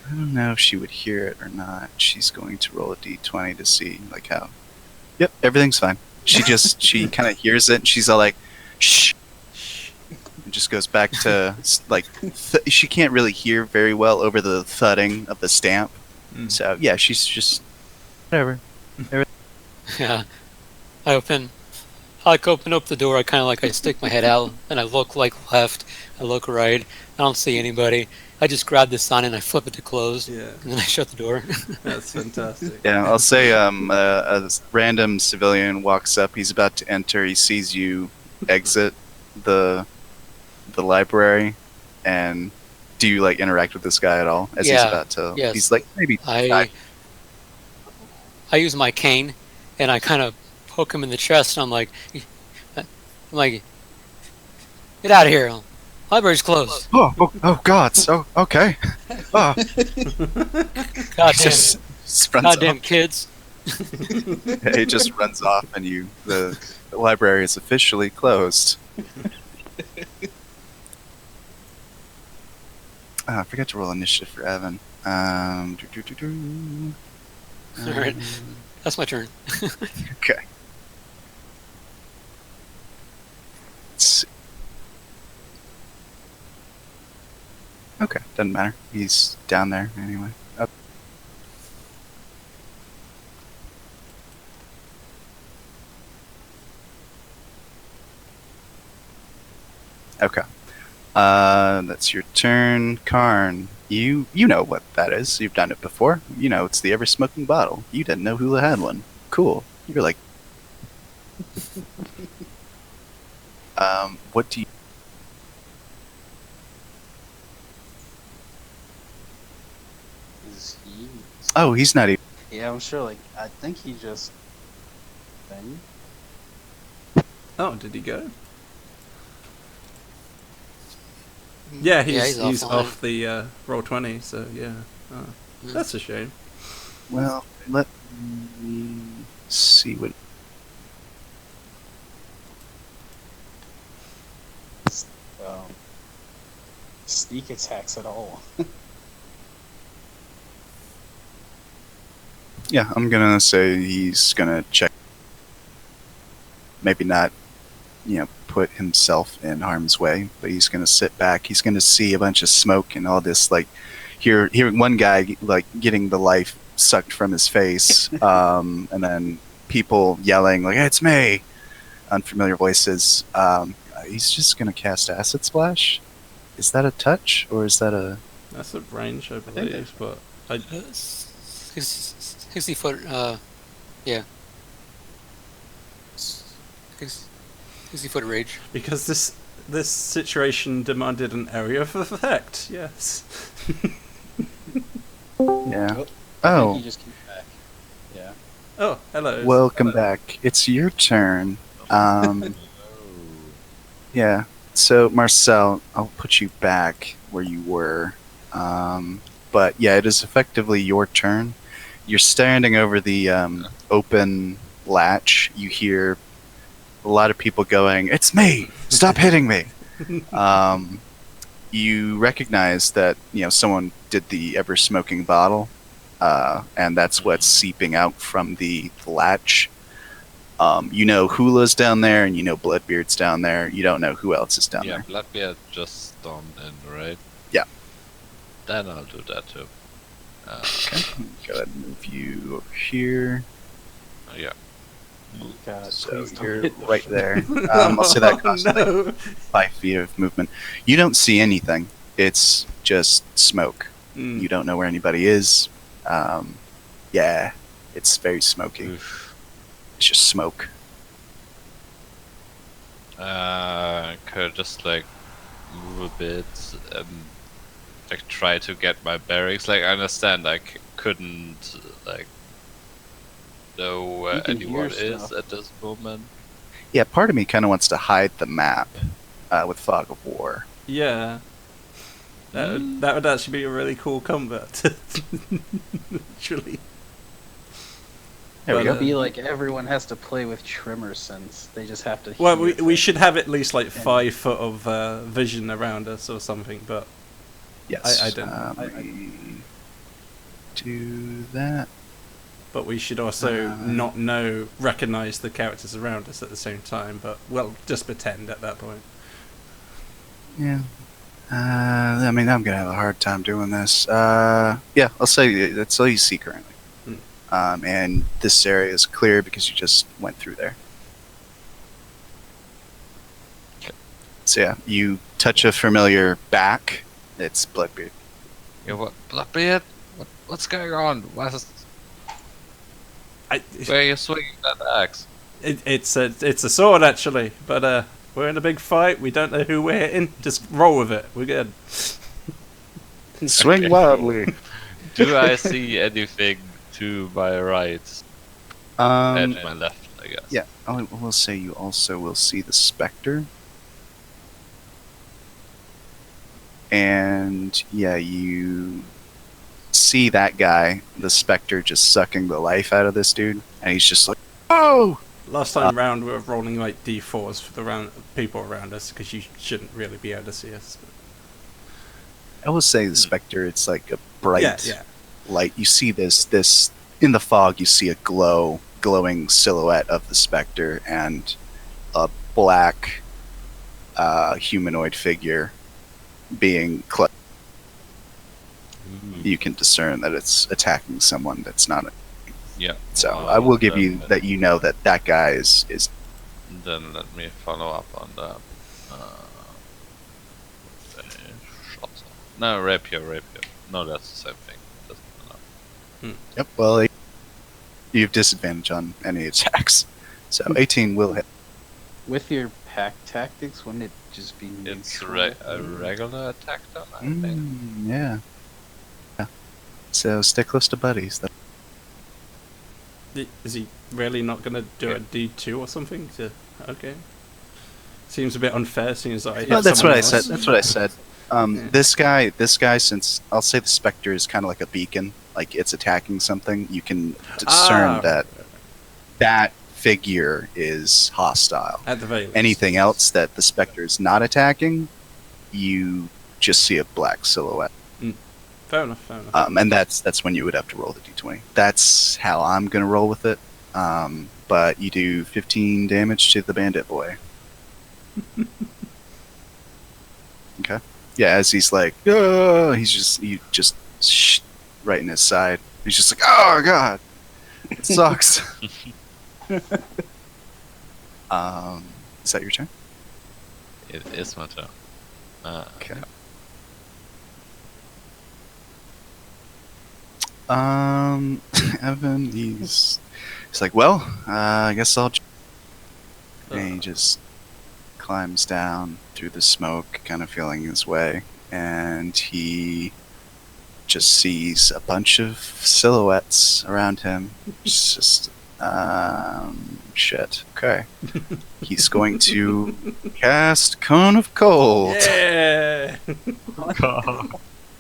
don't know if she would hear it or not. She's going to roll a d20 to see like how. Yep, everything's fine. She kind of hears it and she's all like, shh. And just goes back to like she can't really hear very well over the thudding of the stamp. Mm. So yeah, she's just whatever. Yeah. I open up the door. I kind of I stick my head out and I look left. I look right. I don't see anybody. I just grab the sign and I flip it to closed. Yeah, And then I shut the door. that's fantastic. Yeah, I'll say a random civilian walks up. He's about to enter. He sees you exit the library, and do you interact with this guy at all as he's Yeah, about to? yes. He's maybe. I use my cane and I kind of poke him in the chest and I'm like, get out of here. Library's closed. Oh God! So okay. Oh, Goddamn, just runs goddamn off. kids. He just runs off, and the library is officially closed. I forgot to roll initiative for Evan. Alright. That's my turn. Okay. Let's see. Okay, doesn't matter. He's down there anyway. Up. Okay. That's your turn, Karn. You know what that is. You've done it before. You know it's the ever smoking bottle. You didn't know Hula had one. Cool. You're like, what do you? Is he? Oh, he's not even. Yeah, I'm sure. I think he just. Then Oh, did he go? Yeah, he's he's offline. off the roll 20. So yeah, oh, Mm. that's a shame. Well, let me see what. sneak attacks at all. Yeah, I'm gonna say he's gonna check. Maybe not, put himself in harm's way, but he's gonna sit back. He's gonna see a bunch of smoke and all this, hear one guy getting the life sucked from his face, and then people yelling hey, it's me, unfamiliar voices. He's just gonna cast Acid Splash. Is that a touch or is that a? That's a range, I think believe. But I 60 foot, yeah. 60 foot rage. because this situation demanded an area of effect. Yes. Yeah. I Oh. think he just came back. Yeah. Oh, hello. Welcome back. It's your turn. Yeah. So Marcel, I'll put you back where you were. But yeah, it is effectively your turn. You're standing over the open latch, you hear a lot of people going, "It's me! Stop hitting me!" You recognize that someone did the ever smoking bottle, and that's what's seeping out from the latch. Hula's down there, and Bloodbeard's down there. You don't know who else is down Yeah, there. Bloodbeard just stormed in, right? Yeah. Then I'll do that too. Go ahead and move you over here. Yeah. God, So please don't you're hit the right sh- there. I'll say that Oh, costs no. 5 feet of movement. You don't see anything. It's just smoke. Mm. You don't know where anybody is. Yeah, it's very smoky. Oof. It's just smoke. Could just like move a bit and like try to get my bearings. Like I understand I couldn't like know where You can hear anyone is stuff. at this moment. Yeah, part of me kind of wants to hide the map with Fog of War. Yeah. That would actually be a really cool combat. Actually. There we But, go. It'd be like everyone has to play with Trimmer sense. They just have to. Well, hear we things. should have at least like 5 foot of vision around us or something, but Yes. I don't- Let me do that. but we should also not recognize the characters around us at the same time, but well, just pretend at that point. Yeah. I mean, I'm gonna have a hard time doing this. Yeah, I'll say that's all you see currently. And this area is clear because you just went through there. Okay. So yeah, you touch a familiar back. It's Bloodbeard. Yeah, what Bloodbeard? What's going on? Where are you swinging that axe? It's a sword actually, but we're in a big fight. We don't know who we're hitting. Just roll with it. We're good. Swing Okay. wildly. Do I see anything to my right and my left? I guess. Yeah, I will say you also will see the Spectre. And yeah, you see that guy, the Spectre, just sucking the life out of this dude, and he's just like, "Oh!" Last time round, we were rolling like d4s for the people around us because you shouldn't really be able to see us. I will say the Spectre. It's like a bright Yeah. light. You see this in the fog. You see a glowing silhouette of the Spectre and a black humanoid figure being close. You can discern that it's attacking someone that's not. Yeah. So I will give you then- that that guy is Then let me follow up on that. Shot. No, rapier. No, that's the same thing. Doesn't matter. Yep. Well, you have disadvantage on any attacks, so 18 will hit. With your pack tactics, wouldn't it just be It's neutral? a regular attack, though. I think. Yeah. So stay close to buddies. Is he really not going to do a d2 or something? Okay. Seems a bit unfair, seeing as I hit Well, that's someone what I else. said. That's what I said. Yeah. This guy, since I'll say the Spectre is kind of like a beacon, like it's attacking something, you can discern that figure is hostile. At the very least. Anything else that the Spectre is not attacking, you just see a black silhouette. Fair enough. And that's when you would have to roll the d20. That's how I'm gonna roll with it. But you do 15 damage to the bandit boy. Okay. Yeah, as he's like, oh, you just right in his side. He's just like, oh god, it sucks. Is that your turn? It is my turn. Okay. Evan, he's like, well, I guess I'll. And he just climbs down through the smoke, kind of feeling his way, and he just sees a bunch of silhouettes around him. It's just, shit. Okay. He's going to cast Cone of Cold. Yeah.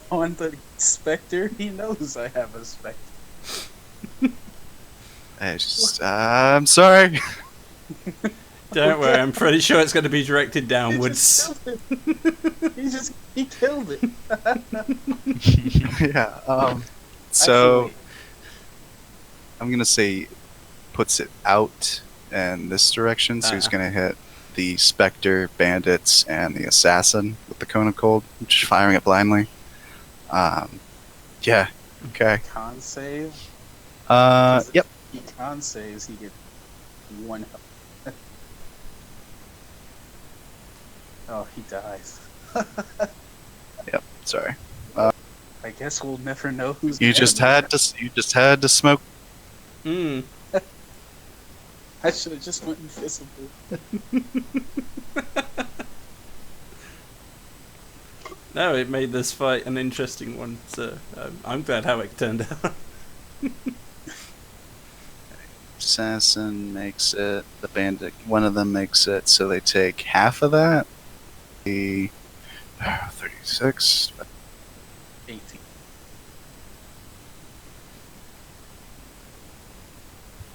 On the Spectre, he knows I have a Spectre. I'm sorry. Don't worry, I'm pretty sure it's going to be directed downwards. He killed it. Yeah. So Actually, I'm gonna say puts it out in this direction, so he's Ah. gonna hit the Spectre, Bandits, and the Assassin with the Cone of Cold, just firing it blindly. Yeah. Okay. con save. Yep. He con saves. He gets 1 health. Oh, he dies. Sorry. I guess we'll never know who's. You just had to. You just had to smoke. Mm. I should have just went invisible. No, it made this fight an interesting one, so I'm glad how it turned out. Assassin makes it. The Bandit. One of them makes it. So they take half of that. The 36. 18.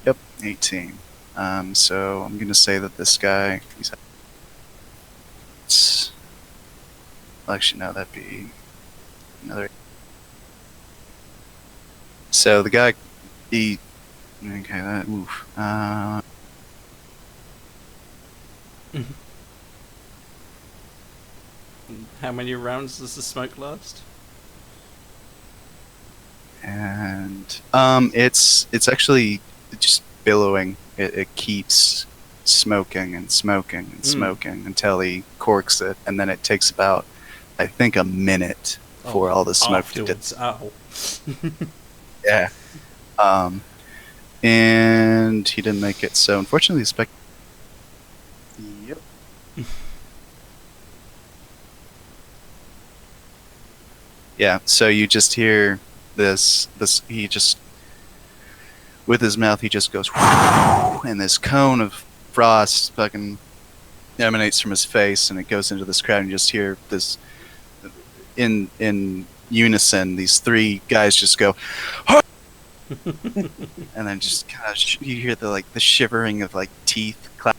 Yep, 18. So I'm gonna say that this guy, well, actually, no, that'd be another. So the guy, okay, that, oof. How many rounds does the smoke last? And it's actually just billowing. It keeps smoking and smoking and smoking until he corks it, and then it takes about, I think, a minute for all the smoke to afterwards. Oh. yeah. And he didn't make it, so unfortunately, the Yep. yeah. So you just hear this. He just, with his mouth, he just goes, and this cone of frost fucking emanates from his face, and it goes into this crowd, and you just hear this in unison. These three guys just go, and then just kind of you hear the shivering of teeth clap,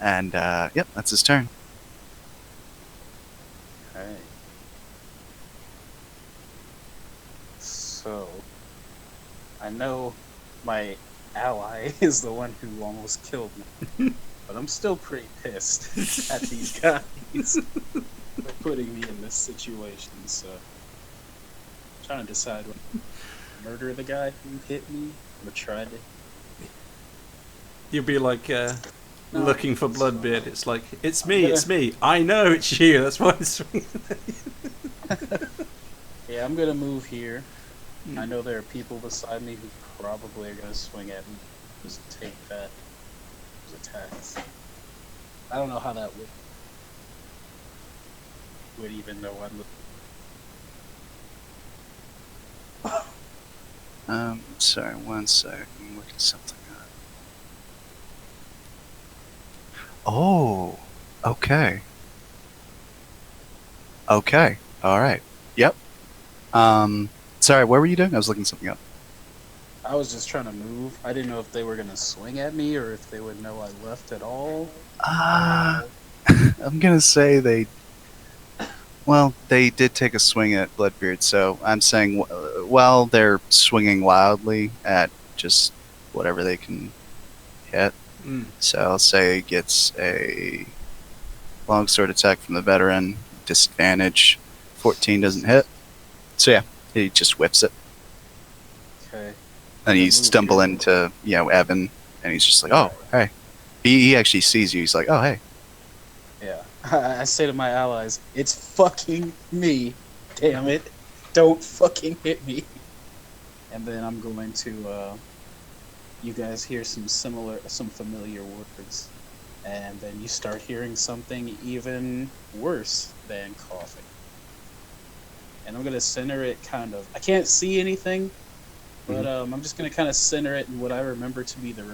and yep, that's his turn. Okay. So, I know my ally is the one who almost killed me, but I'm still pretty pissed at these guys for putting me in this situation. So, I'm trying to decide whether to murder the guy who hit me or try to. You'll be like No, looking for it's Bloodbeard. fine. It's like, it's me. I know it's you. That's why I'm swinging. Yeah, I'm gonna move here. I know there are people beside me who probably are gonna swing at me. Just take that. Those attacks. I don't know how that would even know I'm. Sorry, one sec. I'm looking something up. Oh, okay. Okay, alright. Yep. Sorry, what were you doing? I was looking something up. I was just trying to move. I didn't know if they were gonna swing at me or if they would know I left at all. I'm gonna say they. Well, they did take a swing at Bloodbeard, so I'm saying while they're swinging wildly at just whatever they can hit. Mm. So I'll say he gets a longsword attack from the veteran, disadvantage. 14 doesn't hit. So yeah, he just whips it. Okay. And you Move stumble here. into, Evan, and he's just like, oh, hey. He actually sees you. He's like, oh, hey. Yeah. I say to my allies, it's fucking me. Damn it. Don't fucking hit me. And then I'm going to, you guys hear some familiar words. And then you start hearing something even worse than coughing. And I'm going to center it kind of, I can't see anything, but I'm just going to kind of center it in what I remember to be the,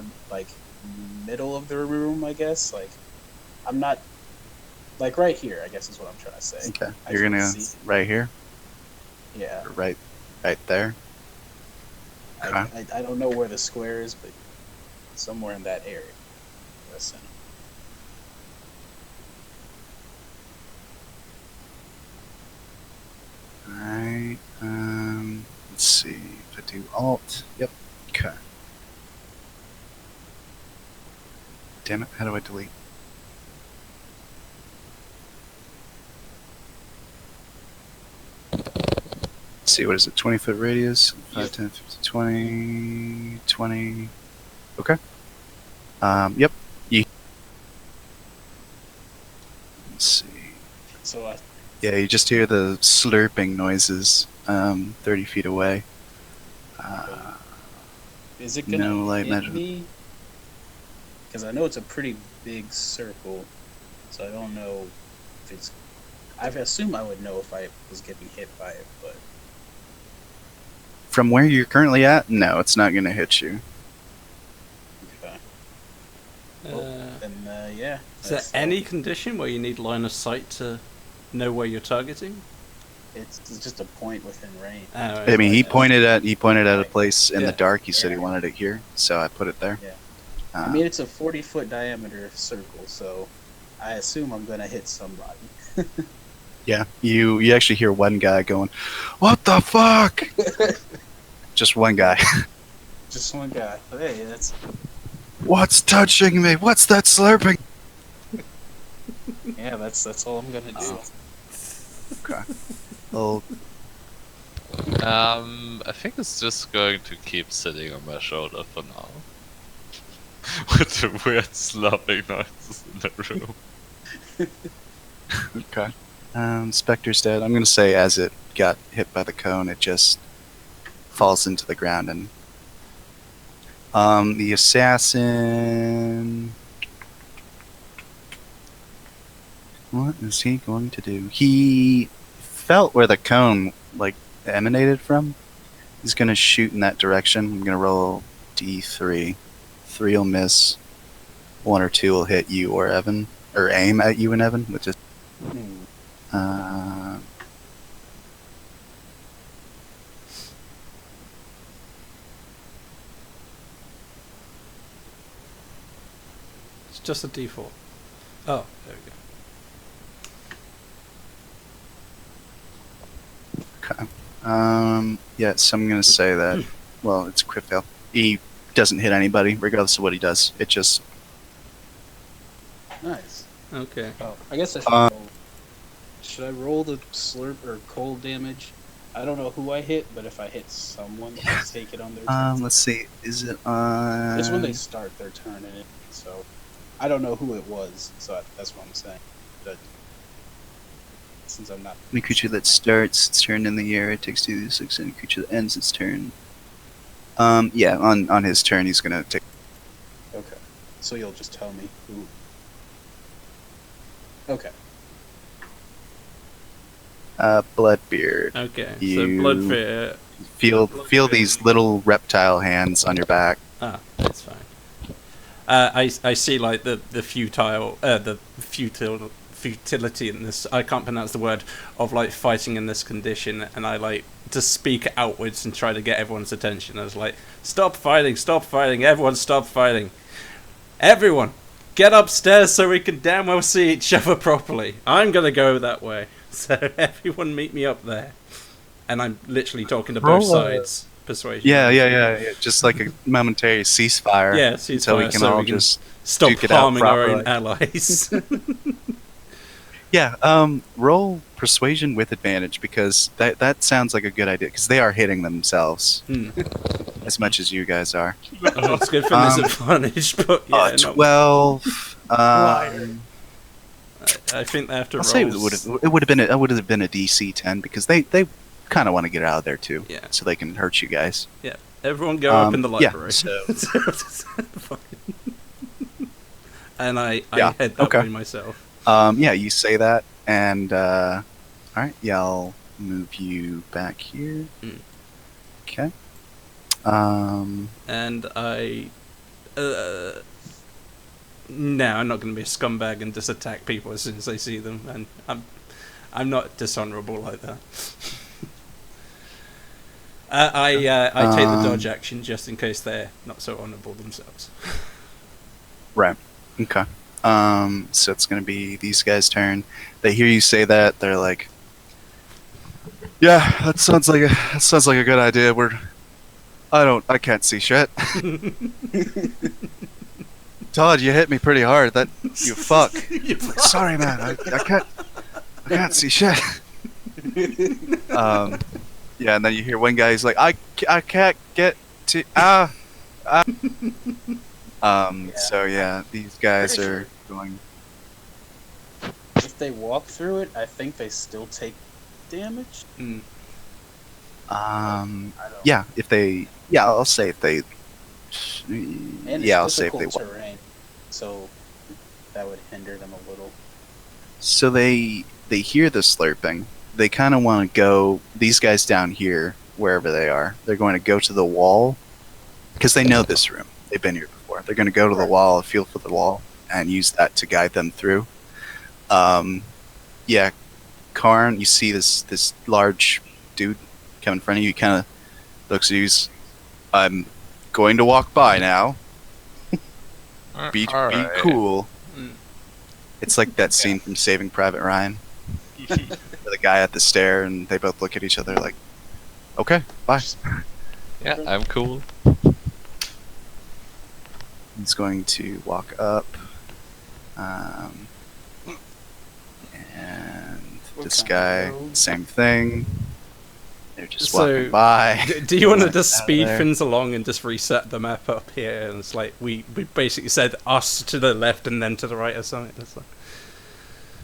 middle of the room, I guess. I'm not, right here, I guess is what I'm trying to say. Okay. I You're can going to, see. right here? Yeah. Or right there? Okay. I don't know where the square is, but somewhere in that area. Listen. Alright. Let's see. If I do Alt. Yep. Okay. Damn it. How do I delete? Let's see. What is it? 20-foot radius? 5, Yep. 10, 15, 20, 20. Okay. Yep. Let's see. So Yeah, you just hear the slurping noises 30 feet away. is it gonna No light hit measurement. me? Because I know it's a pretty big circle, so I don't know if it's. I assume I would know if I was getting hit by it, but From where you're currently at, no, it's not going to hit you. okay. Uh, Then yeah. is there that's any all. condition where you need line of sight to know where you're targeting? It's just a point within range. Oh, I mean, he okay. pointed at a Right. place in Yeah. the dark. He said he Yeah. wanted it here, so I put it there. Yeah. Uh, I mean, it's a 40-foot diameter circle, so I assume I'm gonna hit somebody. yeah, you actually hear one guy going, "What the fuck?" Just one guy. Just one guy. Hey, that's What's touching me? What's that slurping? yeah. That's all I'm gonna do. Okay. Well, I think it's just going to keep sitting on my shoulder for now. With the weird slopping noises in the room. okay. Spectre's dead. I'm gonna say as it got hit by the cone, it just falls into the ground and the assassin. What is he going to do? He felt where the cone like emanated from. He's gonna shoot in that direction. I'm gonna roll D3. 3 will miss. 1 or 2 will hit you or Evan, or aim at you and Evan, which is Hmm. uh, It's just a D4. Oh, there we go. okay. Yeah, so I'm gonna say that. Well, it's a crit fail. He doesn't hit anybody, regardless of what he does. It just Nice. Okay. Oh, I guess I should Uh, roll. Should I roll the slurp or cold damage? I don't know who I hit, but if I hit someone, I'll take it on their turn. let's see. Is it on? It's when they start their turn in it, so I don't know who it was. So that's what I'm saying. But since I'm not, Any creature that starts its turn in the air, it takes 2d6. Any creature that ends its turn. Yeah, on his turn, he's gonna take. okay. So you'll just tell me who. Okay. Bloodbeard. Okay. So You- Bloodfear. Feel these little reptile hands on your back. Ah, that's fine. I see like the futility in this. I can't pronounce the word of like fighting in this condition, and I like to speak outwards and try to get everyone's attention. I was like, stop fighting, everyone stop fighting, everyone. Get upstairs so we can damn well see each other properly. I'm gonna go that way. So everyone meet me up there. And I'm literally talking to both Roll a- sides. Persuasion. Yeah. Just like a momentary ceasefire. Yeah, Until we ceasefire, can so all we can just Stop duke it out harming our own properly. allies. Yeah. Roll persuasion with advantage because that sounds like a good idea because they are hitting themselves Hmm. as much as you guys are. Oh, it's good for disadvantage, but yeah, no, 12. I think they have to I'll roll. say it would have been a DC 10 because they kind of want to get out of there too. Yeah. So they can hurt you guys. Everyone go up in the yeah, library. so- And I Yeah, head that okay. way myself. Yeah, you say that, and all right, yeah, I'll move you back here. Mm. Okay. And I. No, I'm not going to be a scumbag and just attack people as soon as I see them, and I'm not dishonorable like that. I take the Um, dodge action just in case they're not so honourable themselves. Right. Okay. So it's gonna be these guys' turn. They hear you say that. They're like, "Yeah, that sounds like a good idea. I can't see shit." Todd, you hit me pretty hard. That you fuck. Sorry, man. I can't see shit. Yeah, and then you hear one guy. He's like, I can't get to So yeah, these guys Pretty are going. If they walk through it, I think they still take damage. Mm. I don't. Yeah, if they. Yeah, I'll say if they. And Yeah, I'll it's say if they. difficult terrain, so that would hinder them a little. So they hear the slurping. They kind of want to go. These guys down here, wherever they are, they're going to go to the wall because they know this room. They've been here before. They're going to go to the Right. wall, feel for the wall, and use that to guide them through. Yeah, Karn, you see this large dude come in front of you. He kind of looks at you. I'm going to walk by now. Be Alright. cool. Mm. It's like that scene from Saving Private Ryan. Where the guy at the stair, and they both look at each other like, "Okay, bye." Yeah, I'm cool. He's going to walk up, and What this kind guy, of road? same thing. They're just So, walking by. Do you want to Walk just out speed there. things along and just reset the map up here? And it's like we basically said us to the left and then to the right or something. It's like,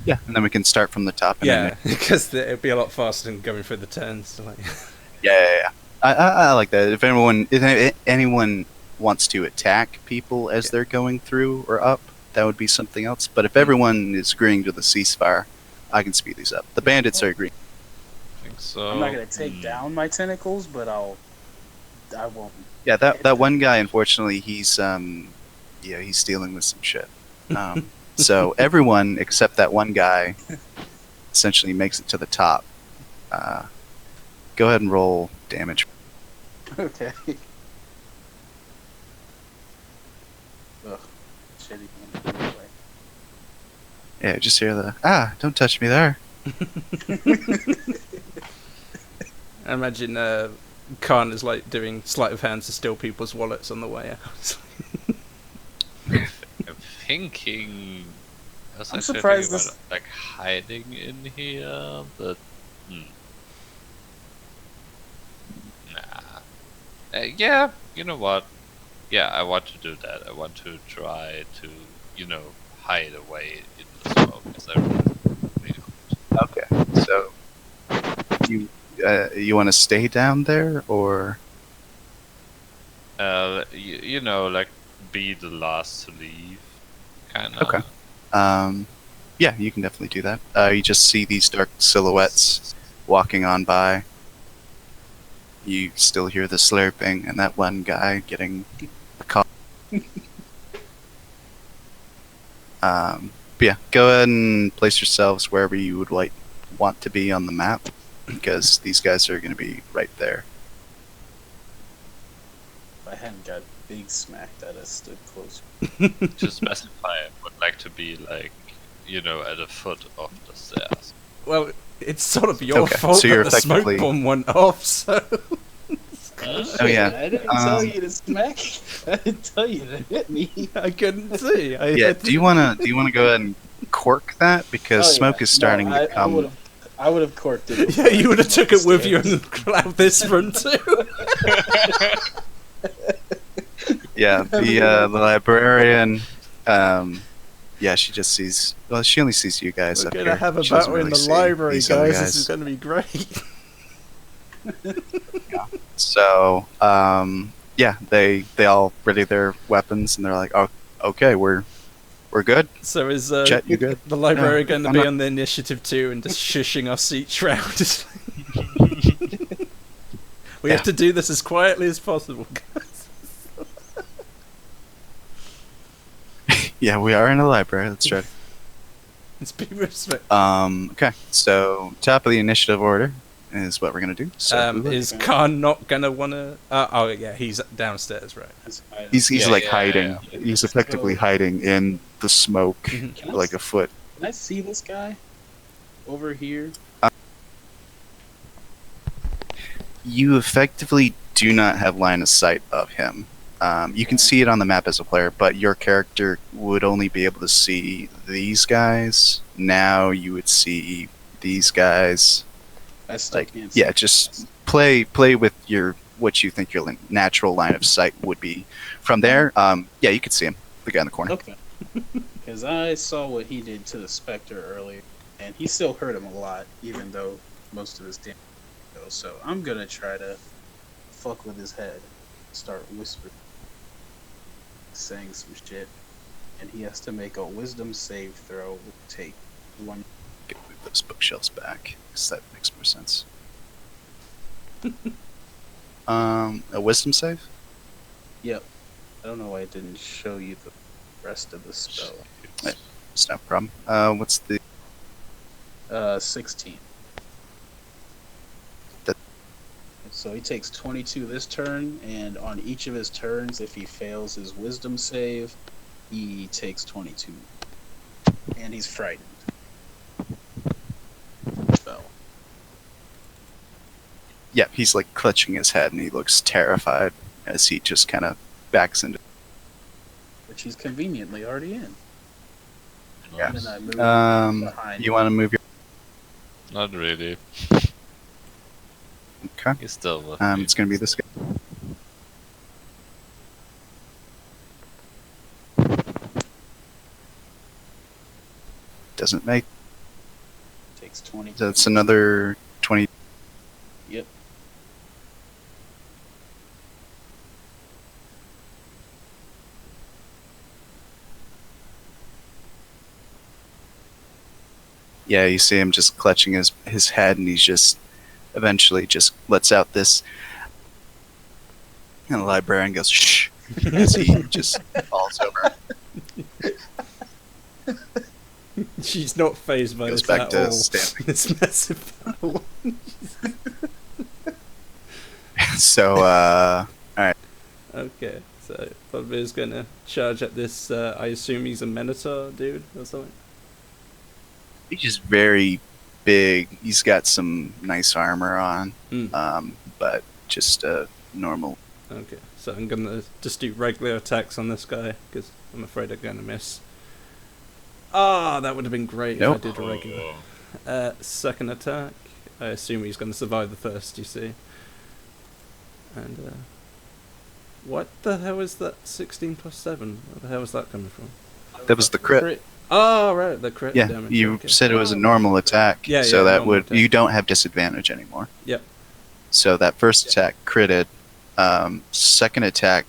Yeah, and then we can start from the top. And yeah, then because it'd be a lot faster than going through the turns. So like, yeah. I like that. If anyone wants to attack people as they're going through or up, that would be something else. But if everyone is agreeing to the ceasefire, I can speed these up. The bandits are agreeing. I think so. I'm not gonna take Hmm. down my tentacles, but I won't. Yeah, that one guy, unfortunately, he's dealing with some shit. So everyone except that one guy essentially makes it to the top. Go ahead and roll damage. Okay. Ugh. Shitty. Anyway. Yeah, just hear the don't touch me there. I imagine Khan is like doing sleight of hand to steal people's wallets on the way out. I'm thinking. I was I'm actually surprised thinking this- about, like hiding in here, but nah. Yeah, you know what? Yeah, I want to do that. I want to try to, hide away in the smoke. 'Cause I really Okay, so you want to stay down there or like be the last to leave, kind of. Okay. Yeah, you can definitely do that. You just see these dark silhouettes walking on by. You still hear the slurping and that one guy getting a call. But yeah, go ahead and place yourselves wherever you would want to be on the map, because these guys are going to be right there. If I hadn't got big smacked, I'd have stood closer. To specify, I would like to be like, at the foot of the stairs. Well, it's sort of your Okay, fault so you're that the smoke effectively- bomb went off. So Oh, yeah. I didn't tell you to smack. I didn't tell you to hit me. I couldn't see. Yeah, do you wanna go ahead and cork that, because Oh, smoke yeah. is starting No, to come. I would have corked it. Yeah, you would have took it with you and grabbed this one too. Yeah, the librarian. Yeah, she just sees. Well, she only sees you guys We're up gonna here. have a She doesn't battle in really the see library, these other guys. This is gonna be great. So, yeah, they all ready their weapons, and they're like, "Oh, okay, we're good. So is Chet, you good?" the library No, going to I'm be not- on the initiative too and just shushing us each round? We Yeah. have to do this as quietly as possible, guys. Yeah, we are in a library. Let's try. Let's be respectful. Okay, so top of the initiative order is what we're gonna do. So Hula, Is Khan not gonna wanna? Oh yeah, he's downstairs, right? he's Yeah, like yeah, hiding. yeah. He's effectively hiding in the smoke, Mhm. Can I like a foot. Can I see this guy over here? You effectively do not have line of sight of him. You can see it on the map as a player, but your character would only be able to see these guys. Now you would see these guys. I still Like, can't see. yeah, just play with your what you think your natural line of sight would be. From there, yeah, you could see him, the guy in the corner. Okay. Because I saw what he did to the Spectre earlier, and he still hurt him a lot, even though most of his damage goes. So I'm gonna try to fuck with his head, start whispering, saying some shit, and he has to make a wisdom save throw. Take one. Get move those bookshelves back, because that makes more sense. A wisdom save? Yep. I don't know why it didn't show you the rest of the spell. It's no problem. What's the 16. That- So he takes 22 this turn, and on each of his turns, if he fails his wisdom save, he takes 22. And he's frightened. Spell. Yeah, he's like clutching his head and he looks terrified as he just kind of backs into. Which he's conveniently already in. Yeah. And then I move behind. You want to move your? Not really. Okay. He's still with me. It's gonna be this guy. Doesn't make. Takes 20. That's another 20. Yep. Yeah, you see him just clutching his head, and he's just eventually just lets out this. And the librarian goes shh as he just falls over. She's not phased by Goes this back at to all. stamping. This massive battle. So Okay, so Bobby's gonna charge at this. I assume he's a Minotaur dude or something. he's just very big. He's got some nice armor on, but just a normal. Okay, so I'm gonna just do regular attacks on this guy because I'm afraid I'm gonna miss. Ah, that would have been great Nope. if I did a regular. Second attack. I assume he's gonna survive the first. You see. And what the hell is that? 16 plus 7. Where the hell is that coming from? That was the crit. Oh right, the crit Yeah, damage. you okay. said it was a normal attack, Yeah, so yeah, that normal would attack. you don't have disadvantage anymore. Yep. So that first attack critted. Second attack,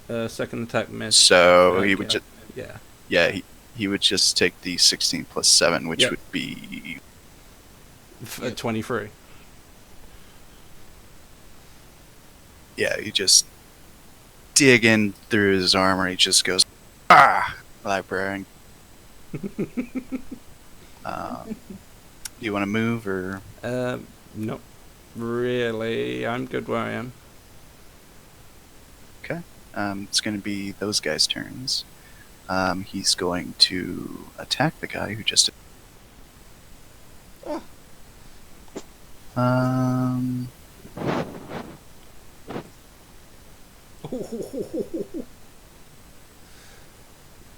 Second attack missed. so he Okay. would just Yeah. he would just take the 16 plus 7, which Yep. would be 23. you just dig in through his armor. He just goes librarian. Do you want to move or? Nope. Really, I'm good where I am. It's going to be those guys' turns. He's going to attack the guy who just.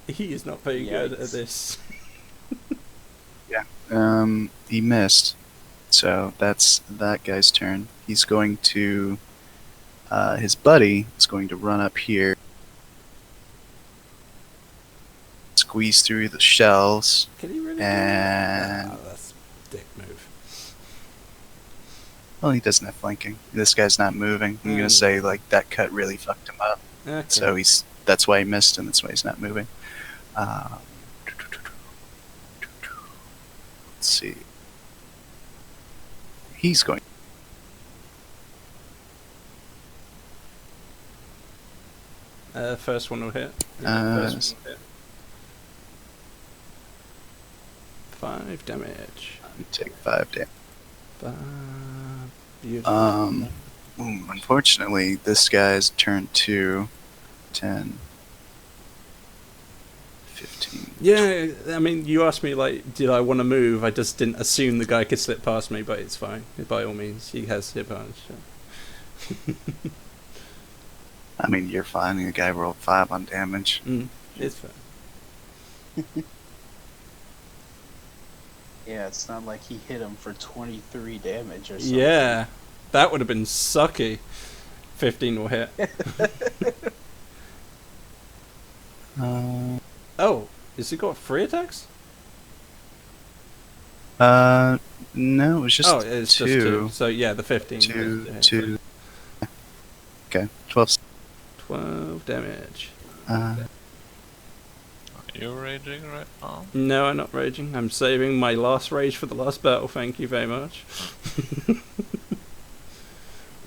He is not very good at Yikes. this. He missed. So that's that guy's turn. He's going to. His buddy is going to run up here, squeeze through the shells. Can he really And- do that? That's a dick move. Well, he doesn't have flanking. This guy's not moving. I'm Hmm. gonna say like that cut really fucked him up. Okay. So that's why he missed, and that's why he's not moving. Let's see. He's going. First one will hit. First one will hit. 5 damage. Take 5 damage. Ooh, unfortunately, this guy's turn to 10, 15. Yeah, I mean, you asked me, like, did I want to move? I just didn't assume the guy could slip past me, but it's fine. By all means, he has hit advantage. So. I mean, you're fine. The guy rolled 5 on damage. It's fine. Yeah, it's not like he hit him for 23 damage or something. Yeah, that would have been sucky. 15 will hit. Oh, has he got 3 attacks? No, it was just It's two. just 2. So yeah, the 15. Two. Okay, 12. 12 damage. Are you raging right now? No, I'm not raging. I'm saving my last rage for the last battle. Thank you very much.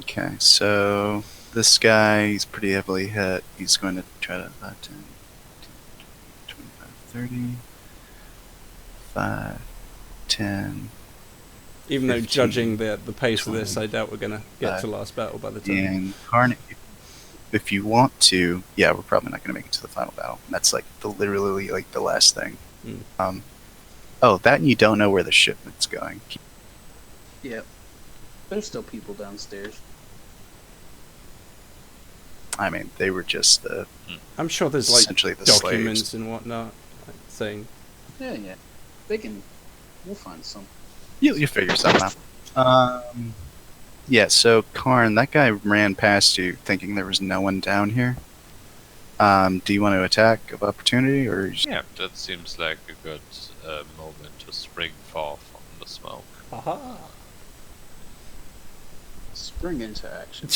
Okay, so this guy, he's pretty heavily hit. He's going to try to 5, 10, 25, 30, 5, 10. Even though 15, judging the pace of this, 20, I doubt we're gonna get to last battle by the time. And Karn, if you want to, yeah, we're probably not going to make it to the final battle. That's like literally like the last thing. Oh, that and you don't know where the shipment's going. Yep. There's still people downstairs. I mean, they were just I'm sure there's like essentially the documents slaves. and whatnot, like, saying Yeah. They can. We'll find some. You figure something out. Yeah, so Karn, that guy ran past you thinking there was no one down here. Do you want to attack of opportunity, or you just... Yeah, that seems like a good moment to spring forth from the smoke. Aha. Spring into action.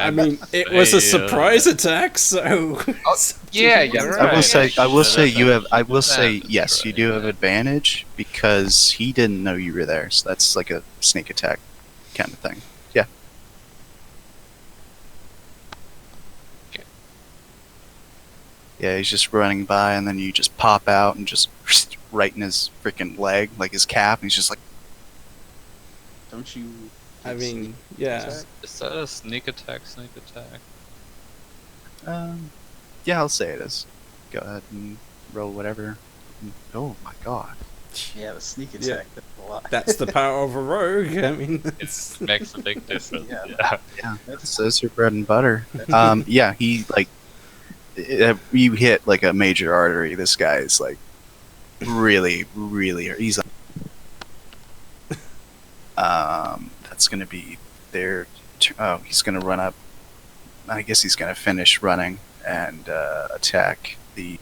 I mean, it was a surprise attack, so. Yeah, you're right. I will say you have. I will say Advantage, yes, you right, do have yeah. advantage because he didn't know you were there. So that's like a sneak attack kind of thing. Yeah. Okay. Yeah, he's just running by, and then you just pop out and just right in his freaking leg, like his calf, and he's just like, Don't you? I get mean, sneak yeah. attack? Is that a sneak attack? yeah, I'll say it is. Go ahead and roll whatever. Oh my god. Yeah, the sneak Yeah. attack. That's a lot. That's the power of a rogue. I mean, it's. It makes a big difference. Yeah. Yeah. Yeah, that's your bread and butter. Yeah, he like you hit like a major artery. This guy is like really, he's that's gonna be their. Oh, he's gonna run up. I guess he's gonna finish running and attack the.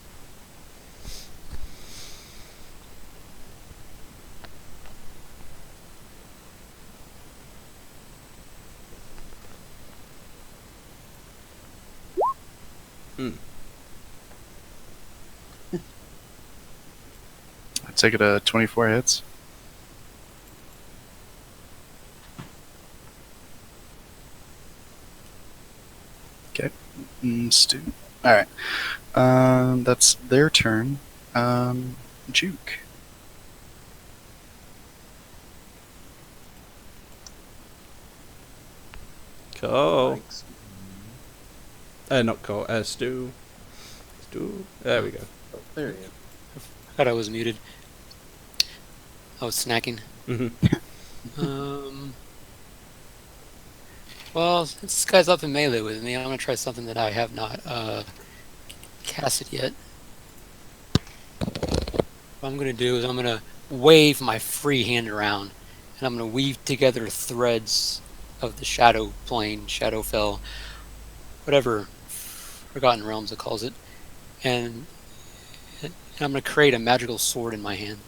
I take it 24 hits. Okay. Stu. Alright. That's their turn. Juke. Cole. Likes- Not Cole. Stu. There we go. Oh, there he is. I thought I was muted. I was snacking. Well, since this guy's up in melee with me, I'm gonna try something that I have not casted yet. What I'm gonna do is I'm gonna wave my free hand around, and I'm gonna weave together threads of the shadow plane, Shadowfell, whatever Forgotten Realms it calls it, and I'm gonna create a magical sword in my hand.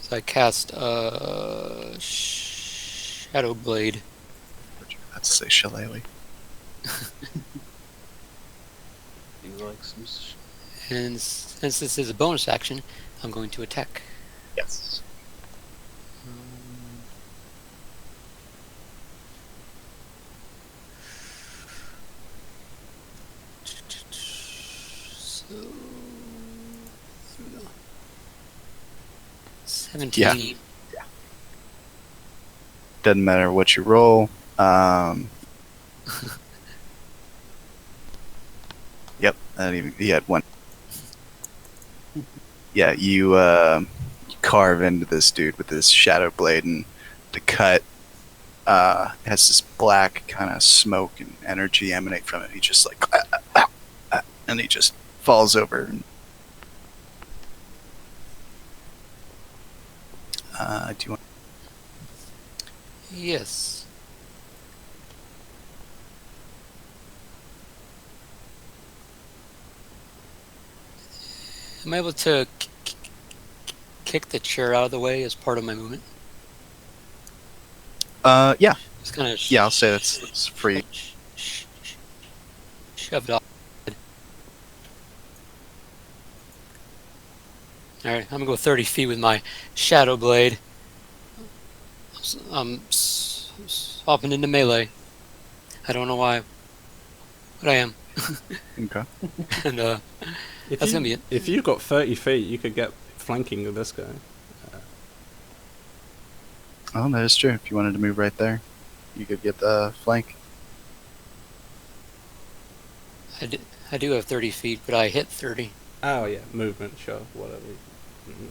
So I cast Shadow Blade. That's say shillelagh. You like some? And since this is a bonus action, I'm going to attack. Yes. 17. Doesn't matter what you roll. Yep, that even he had one. Yeah, you carve into this dude with this shadow blade, and the cut has this black kind of smoke and energy emanate from it. He just like, and he just falls over. And, do you want? Yes. Am I able to kick the chair out of the way as part of my movement? Yeah, Just kind of yeah. I'll say that's free. Shove it off. Alright, I'm gonna go 30 feet with my shadow blade. I'm swapping into melee. I don't know why, but I am. Okay. And If that's you, gonna be it. If you got 30 feet, you could get flanking with this guy. Oh, that is true. If you wanted to move right there, you could get the flank. I do have 30 feet, but I hit 30. Oh yeah, movement, sure, whatever. Mhm.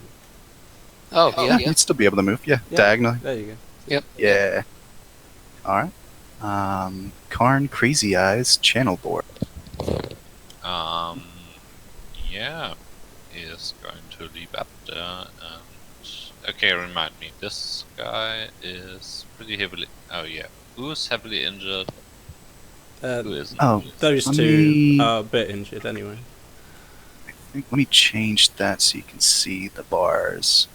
Oh, yeah. You'd still be able to move. Yeah, Yeah. diagonally. There you Yeah. All right. Karn Crazy Eyes channel board. Yeah, he is going to leap up there and... Okay, remind me, this guy is pretty heavily... Oh yeah, who's heavily injured? go. Who isn't? Oh, Those let two me- are a bit injured anyway. let me change that so you can see the bars.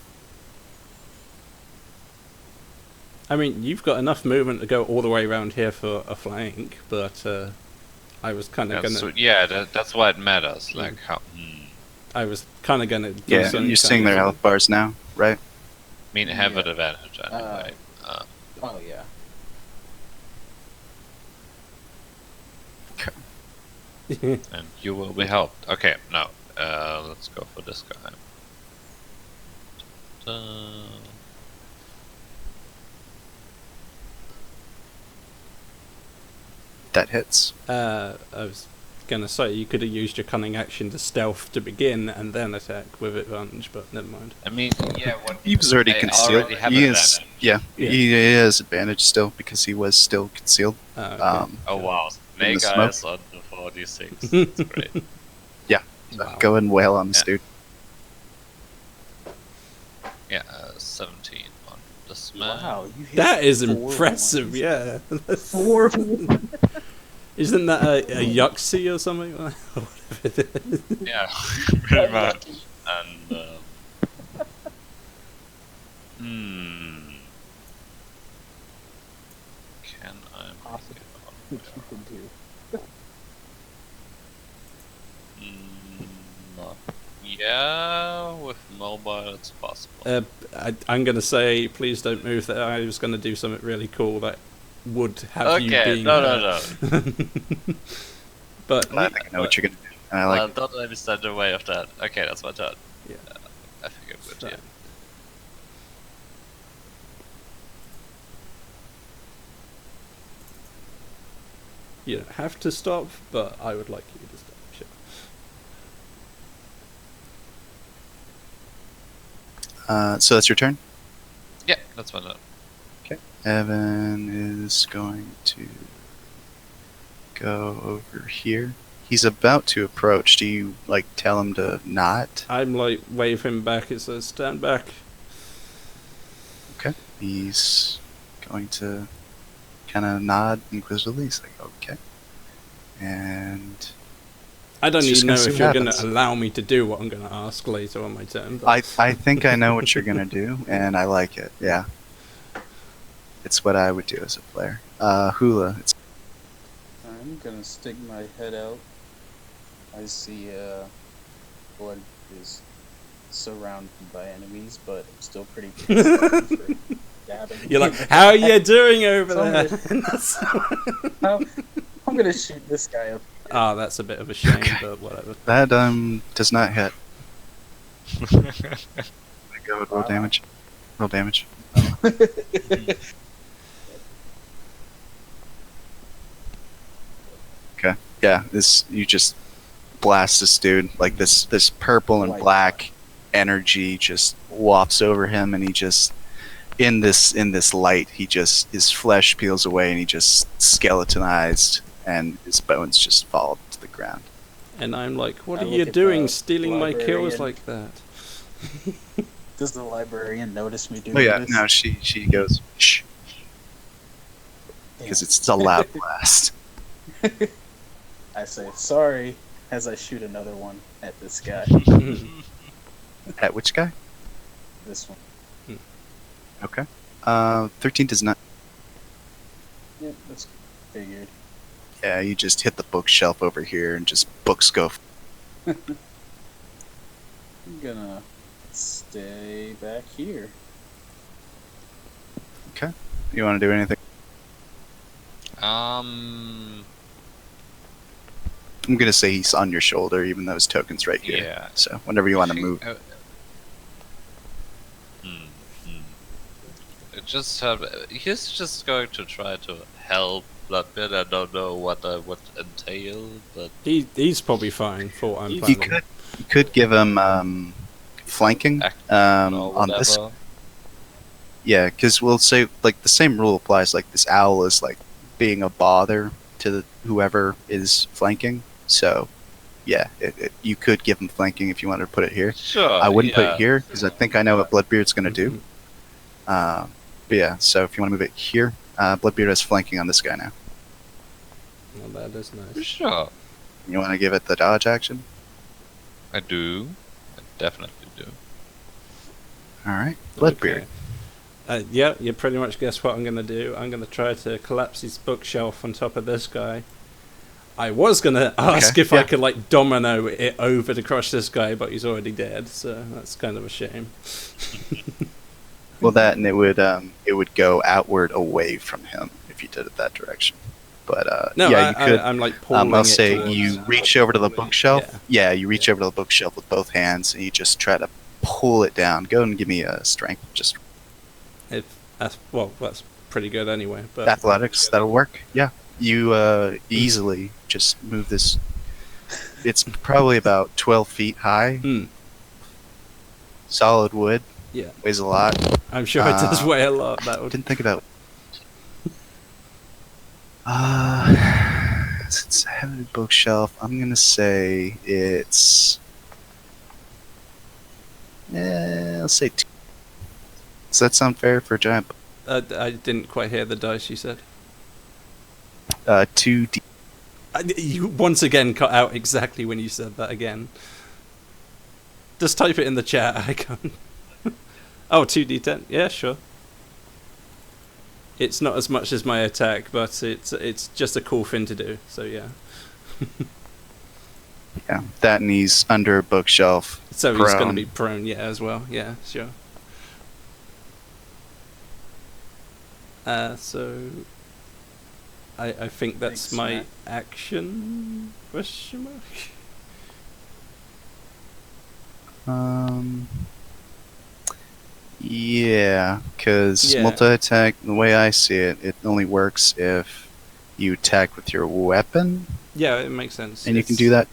I mean, you've got enough movement to go all the way around here for a flank, but I was kind of Yeah, gonna. so, yeah, that's why it matters. Like, how... I was kind of gonna. Do Yeah, something you're seeing their kind of- health bars now, right? I mean, have an advantage anyway. Oh yeah. And you will be helped. Okay, now, let's go for this guy. That hits. I was gonna say you could have used your cunning action to stealth to begin and then attack with advantage, but never mind. I mean, yeah, what He was already I concealed. already have He an is, advantage. yeah, Yeah. he has advantage still because he was still concealed. Okay. Oh wow, In the Snake Eyes on the 46. That's great. So Wow. go ahead and wail on this Yeah. dude. Yeah, 17 on this man. Wow, you hit That is 4 impressive, ones. yeah. 4 ones. Isn't that a Yuxi or something? Or whatever it is? Yeah, pretty much. And can I make Possible. it on Which you can do. Not. Yeah, with mobile it's possible. I'm gonna say, please don't move there. I was gonna do something really cool that would have you Okay, being. no. But I think I know what you're gonna do. And I like. I don't understand the way of that. Okay, that's my turn. Yeah. I think I'm good, So- yeah. you don't have to stop, but I would like you to stop. Sure. So that's your turn. Yeah, that's my turn. Evan is going to go over here. He's about to approach. Do you like tell him to not? I'm like wave him back. It says stand back. Okay. He's going to kind of nod inquisitively. He's like, okay. And I don't Just even know gonna see if what you're going happens. to allow me to do what I'm going to ask later on my turn. But I think I know what you're gonna do, and I like it. Yeah. It's what I would do as a player. Hula. It's I'm gonna stick my head out. I see blood is surrounded by enemies, but I'm still pretty for dabbing. you're like, how are you doing over Some there? of how I'm gonna shoot this guy up. Ah, that's a bit of a shame, Okay. but whatever. That does not hit. I go with roll Wow. damage. Roll damage. Okay. Yeah, this you just blast this dude like this purple and White. black energy just wafts over him, and he just in this light he just his flesh peels away and he just skeletonized and his bones just fall to the ground. And I'm like, what I are look you at doing, the stealing my kills librarian. like that? Does the librarian notice me doing Oh yeah, this? no, she goes shh because it's a loud blast. I say sorry as I shoot another one at this guy. At which guy? This one. Okay. 13 does not. Yeah, that's figured. Yeah, you just hit the bookshelf over here and just books go. I'm gonna stay back here. You want to do anything? Um. I'm gonna say he's on your shoulder, even though his token's right here. Yeah. So whenever you want to move. It just have. He's just going to try to help Bloodbeard. I don't know what that would entail, but He's probably fine for what I'm You planning. could give him flanking act or on this. whatever. Yeah, because we'll say like the same rule applies. Like this owl is like being a bother to whoever is flanking. So yeah, you could give him flanking if you wanted to put it here. Sure. I wouldn't put yeah. it here because I think I know what Bloodbeard's gonna do. But yeah, so if you want to move it here, Bloodbeard has flanking on this guy now. Well, that is nice. Sure. You want to give it the dodge action? I do. I definitely do. All right, Bloodbeard. Okay. Yeah, you pretty much guessed what I'm going to do. I'm going to try to collapse his bookshelf on top of this guy. I was going to ask if I yeah. could, like, domino it over to crush this guy, but he's already dead, so that's kind of a shame. Well, that and it would go outward away from him if you did it that direction. But No, yeah, you could. I'm, like, pulling I'll it say towards- you reach over to the bookshelf. Yeah. Yeah, you reach over to the bookshelf with both hands and you just try to pull it down. Go and give me a strength, just That's pretty good anyway, but... athletics. That'll work. Yeah, you easily just move this. It's probably about 12 feet high. Hmm, Solid wood. yeah, Weighs a lot. I'm sure it does weigh a lot. That would... Didn't think about. It's a heavy bookshelf. I'm gonna say it's. I'll say 2. Does that sound fair for a giant? I didn't quite hear the dice you said. 2D. You once again cut out exactly when you said that again. Just type it in the chat. I can't. Oh, 2d10. Yeah, sure. It's not as much as my attack, but it's just a cool thing to do. So yeah. Yeah, that and he's under a bookshelf. So he's going to Prone. be prone, yeah, as well. Yeah, sure. So I think that's Big my smack. action? Question mark? Yeah, because Yeah. multi-attack, the way I see it, it only works if you attack with your weapon, Yeah, it makes sense. and you can do that.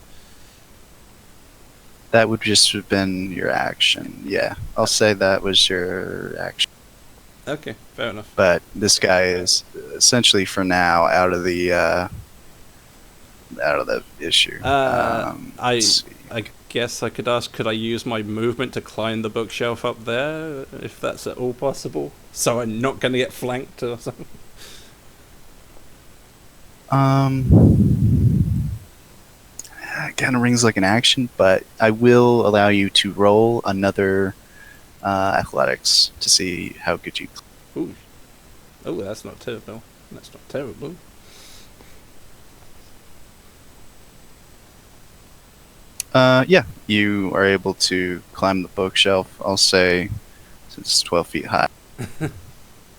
That would just have been your action. Yeah, I'll say that was your action. Okay, fair enough. But this guy is essentially, for now, out of the issue. I let's see. I guess I could ask, could I use my movement to climb the bookshelf up there, if that's at all possible? So I'm not going to get flanked or something? Kind of rings like an action, but I will allow you to roll another athletics to see how good you. Ooh. Oh, that's not terrible. That's not terrible. Yeah, you are able to climb the bookshelf. I'll say, since it's 12 feet high,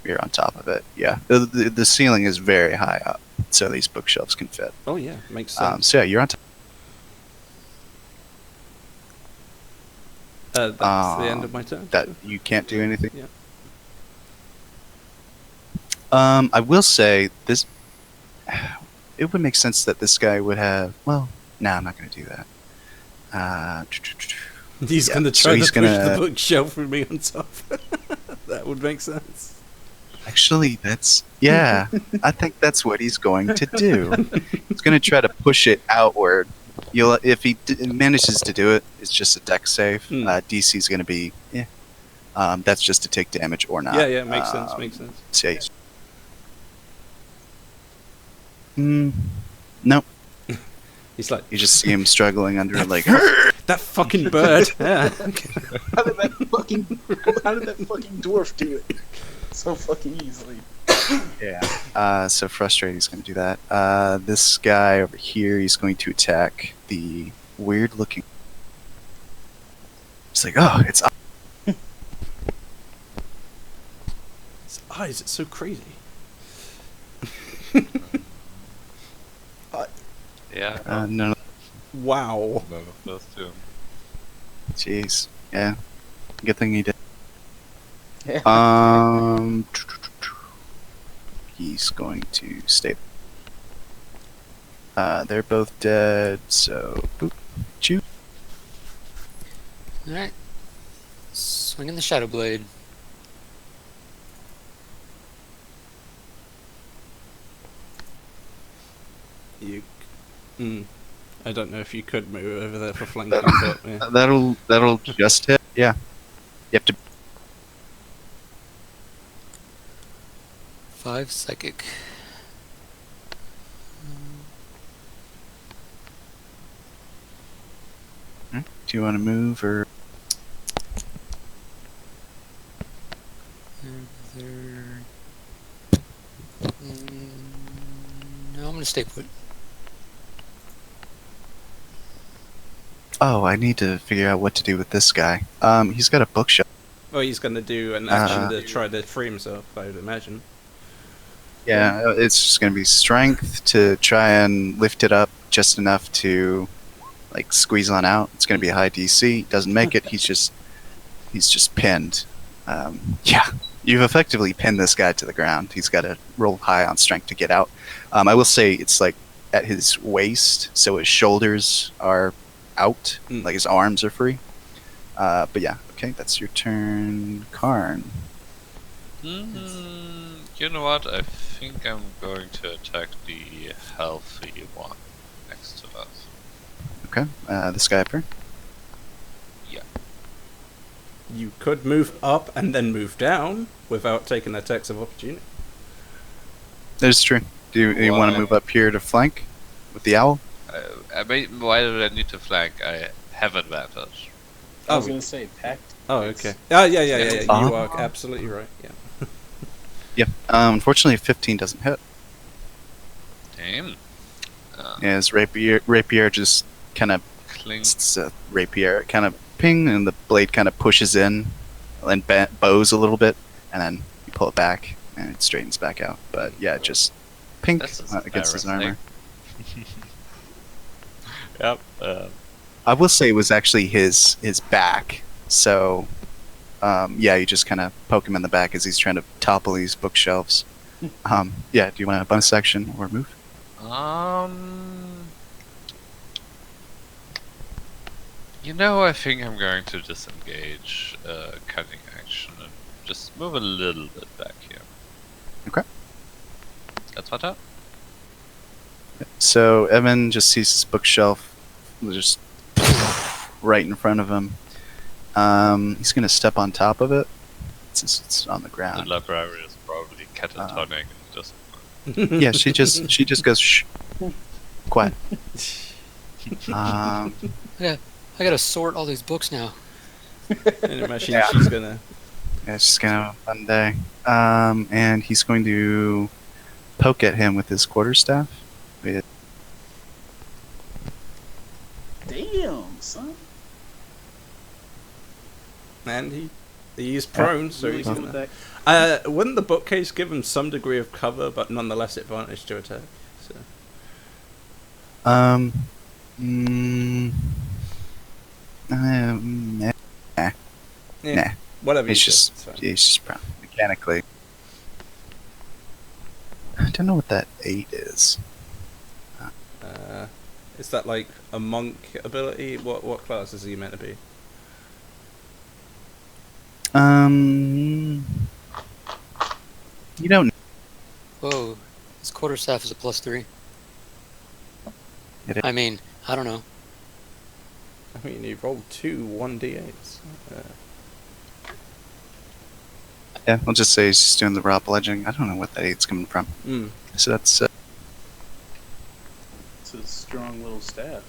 you're on top of it. Yeah, the ceiling is very high up. so these bookshelves can fit. Oh yeah, makes sense. So yeah, you're on top. That's the end of my turn. That you can't do anything. Yeah. I will say this. It would make sense that this guy would have. Well, no, I'm not going to do that. He's Yeah, gonna so try he's to push the gonna- bookshelf with me on top. That would make sense. Actually, that's yeah. I think that's what he's going to do. He's going to try to push it outward. If he manages to do it, it's just a deck save. Hmm. DC is going to be yeah. That's just to take damage or not. Yeah, makes sense. Makes sense. So, yeah. Nope. He's like, You just see him struggling under it, like that fucking bird. Yeah. How did that fucking dwarf do it so fucking easily? yeah. So frustrated. He's going to do that. This guy over here, he's going to attack the weird looking. It's like, oh, it's His eyes, it's so crazy. Yeah. no. Wow. No, those two. Jeez. Yeah. Good thing he did. Yeah. He's going to stay. They're both dead, so boop. Shoot. Alright. Swinging the Shadow Blade. You. I don't know if you could move over there for flanking, but yeah. That'll just hit. Yeah. You have to. 5 Psychic. Do you want to move or? There. No, I'm gonna stay put. Oh, I need to figure out what to do with this guy. He's got a bookshelf. Well, he's going to do an action to try to free himself, I would imagine. Yeah, it's just gonna be strength to try and lift it up just enough to, like, squeeze on out. It's gonna be a high DC. Doesn't make it. He's just pinned. Yeah, you've effectively pinned this guy to the ground. He's got to roll high on strength to get out. I will say it's like at his waist, so his shoulders are out, like his arms are free. But yeah, okay, that's your turn, Karn. You know what? I think I'm going to attack the healthy one next to us. Okay, this guy up here. You could move up and then move down without taking attacks of opportunity. That is true. Do you want Why? to move up here to flank with the owl? I mean, why do I need to flank? I have advantage. I was gonna say pact. Oh, okay. Yeah. You Ah. are absolutely right. Yeah. Yep. Unfortunately, 15 doesn't hit. Damn. Yeah, his rapier just kind of Clink. it's a rapier kind of ping, and the blade kind of pushes in and bows a little bit, and then you pull it back, and it straightens back out. But yeah, it just pink This is against his armor. Yep. I will say it was actually his back. So yeah, you just kind of poke him in the back as he's trying to topple these bookshelves. Yeah, do you want a bonus action or move? You know, I think I'm going to disengage cutting action and just move a little bit back here. Okay. That's what up. So Evan just sees his bookshelf just right in front of him. He's gonna step on top of it since it's on the The ground. library is probably catatonic and just. Yeah, she just goes shh, quiet. I gotta sort all these books now. And imagine Yeah. she's gonna. Yeah, it's just kind of a fun day. And he's going to poke at him with his quarterstaff. Damn, son. And he's prone, so he's Okay. gonna. Wouldn't the bookcase give him some degree of cover, but nonetheless advantage to attack? Um, mm, nah. Yeah, Nah. whatever you It's say, just, it's fine. it's just mechanically. I don't know what that 8 is. Is that like a monk ability? What class is he meant to be? You don't. Whoa, his quarterstaff is a +3. It is. I mean, I don't know. I mean, he rolled 2 1d8s. Yeah, I'll just say he's just doing the raw bludgeoning. I don't know what that 8's coming from. So that's, It's a strong little staff.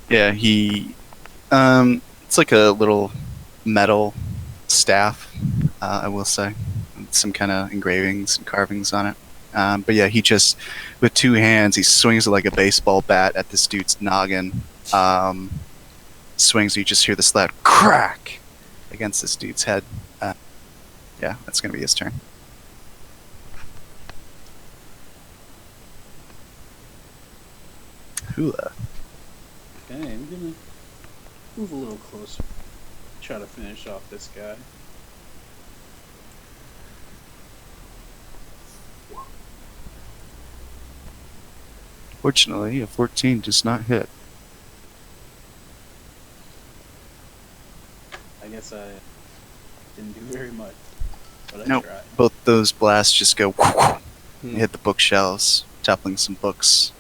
yeah, it's like a little metal staff, I will say. With some kind of engravings and carvings on it. But yeah, he just, with 2 hands, he swings it like a baseball bat at this dude's noggin. Swings, you just hear this loud crack against this dude's head. Yeah, that's going to be his turn. Hula. Okay, I'm gonna move a little closer. Try to finish off this guy. Fortunately, a 14 does not hit. I guess I didn't do very much, but I Nope. tried. Both those blasts just go Hmm. hit the bookshelves, toppling some books.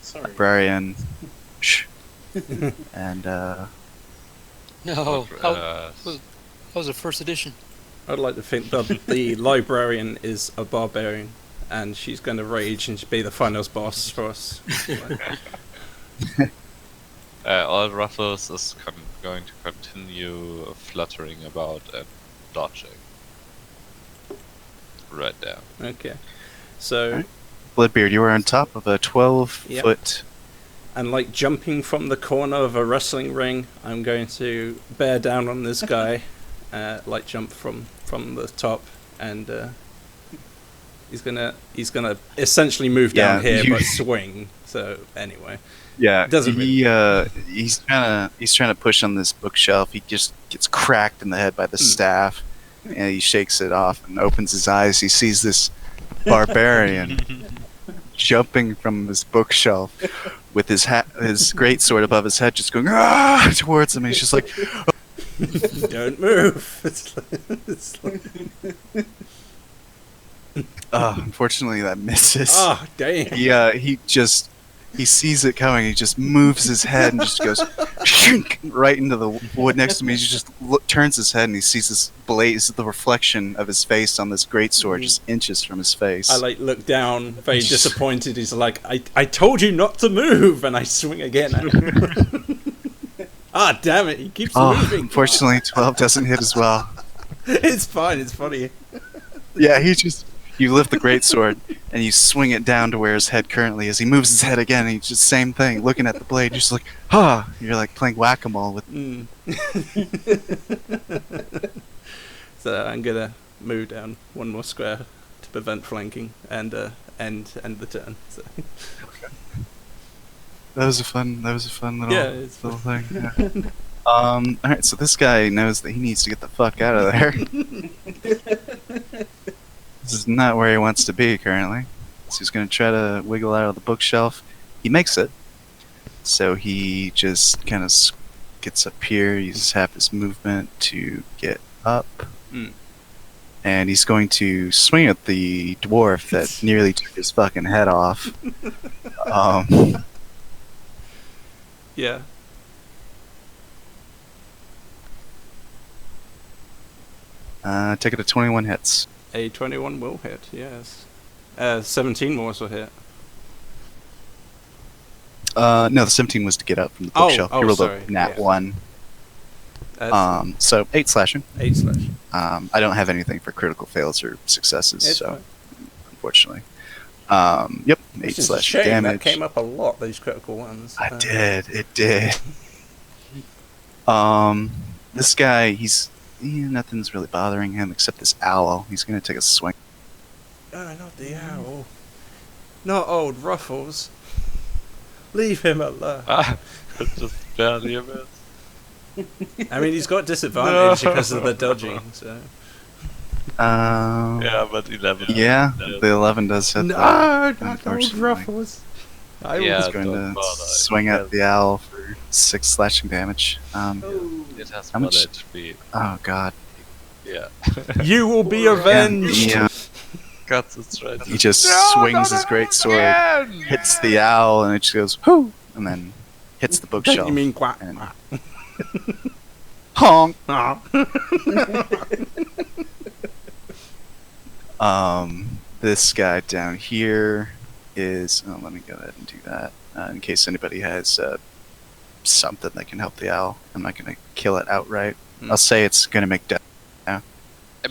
Sorry. Librarian. Shh. And, No, What, that was a first edition. I'd like to think that the librarian is a barbarian, and she's going to rage and be the finals boss for us. Old Ruffles is going to continue fluttering about and dodging. Right there. Okay. So, Alright. Bloodbeard, you are on top of a 12 Yep. foot. and like jumping from the corner of a wrestling ring, I'm going to bear down on this guy, like jump from the top, and he's gonna essentially move down Yeah, here you- but swing. So anyway, Yeah, Doesn't he's trying to push on this bookshelf. He just gets cracked in the head by the staff, and he shakes it off and opens his eyes. He sees this barbarian jumping from this bookshelf with his greatsword above his head, just going towards him. And he's just like, don't move. It's like, unfortunately, that misses. oh damn! He sees it coming. He just moves his head and just goes shink, right into the wood next to me. He just turns his head and he sees this blaze, the reflection of his face on this greatsword, just inches from his face. I like look down, very disappointed. He's like, I told you not to move, and I swing again. At him. Ah, damn it! He keeps moving. Unfortunately, 12 doesn't hit as well. It's fine. It's funny. Yeah, you lift the greatsword and you swing it down to where his head currently is. He moves his head again, and he's just same thing, looking at the blade, just like, you're like playing whack-a-mole with. Mm. So I'm gonna move down one more square to prevent flanking and end the turn. So. That was a fun little, Yeah, it's little thing. Yeah. Alright, so this guy knows that he needs to get the fuck out of there. This is not where he wants to be currently. So he's going to try to wiggle out of the bookshelf. He makes it. So he just kind of gets up here, uses half his movement to get up. Mm. And he's going to swing at the dwarf that nearly took his fucking head off. Yeah. Take it to 21 hits. A 21 will hit. Yes. 17 more will hit. No, the 17 was to get up from the bookshelf. Oh, he rolled sorry. a nat Yeah. 1. So 8 slashing. 8 slash. I don't have anything for critical fails or successes, It's so fine. unfortunately. Yep, 8 Which is a slash shame. damage. That came up a lot. Those critical ones. It did. This guy, nothing's really bothering him except this owl. He's gonna take a swing. Oh, not the owl. Not old Ruffles. Leave him alone. Just barely a miss. I mean, he's got disadvantage because of the dodging, so... Yeah, but 11. Yeah, the 11 does hit. that, not old unfortunately. Ruffles. I Yeah, He's was going don't to bother. swing at the owl for 6 slashing damage. It has How 1 much- HP. Oh god. Yeah. You will be avenged! Yeah, Guts is right. he just swings his great sword, hits the owl, and it just goes, whoo! And then hits the bookshelf. You mean quack? and- Honk! This guy down here is. Oh, let me go ahead and do that in case anybody has something that can help the owl. I'm not gonna kill it outright. I'll say it's gonna make death. I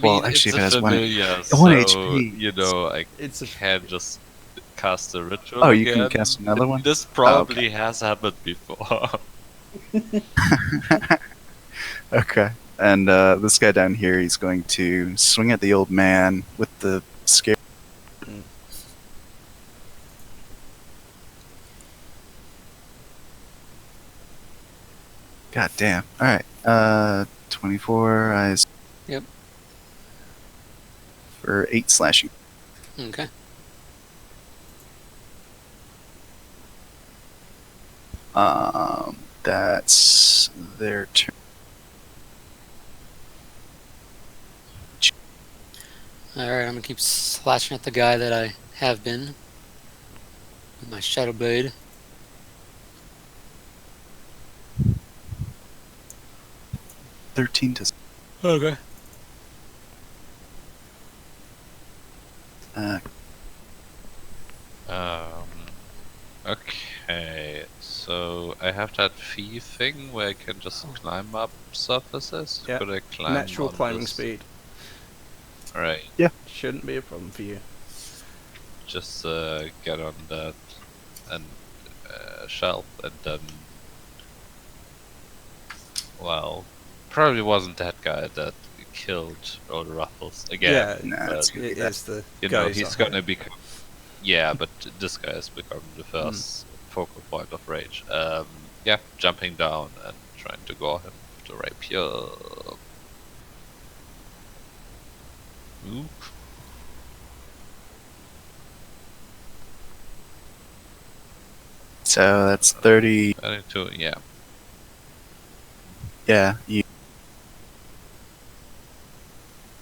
Well, mean, actually, it's if it a has one- familiar, 1 so, HP. you know, I It's a... can just cast a ritual Oh, you again. can cast another one? This probably has happened before. Okay. And this guy down here, he's going to swing at the old man with the scare. God damn. Alright. 24 eyes. Yep. For 8 slashing. Okay. That's their turn. Alright, I'm gonna keep slashing at the guy that I have been. With my Shadow Blade. $13 to. Okay. Okay, so I have that fee thing where I can just climb up surfaces. Yeah, Could I climb Natural on climbing this? speed. Right, Shouldn't be a problem for you. just get on that and shelf and then. Well, probably wasn't that guy that killed Old Ruffles again. Yeah, Nah, it's gonna be it that. is the You know, guys he's on gonna it. become. Yeah, but this guy has become the first focal point of rage. Yeah, jumping down and trying to gore him with the rapier. Ooh. So that's 30. 22, yeah.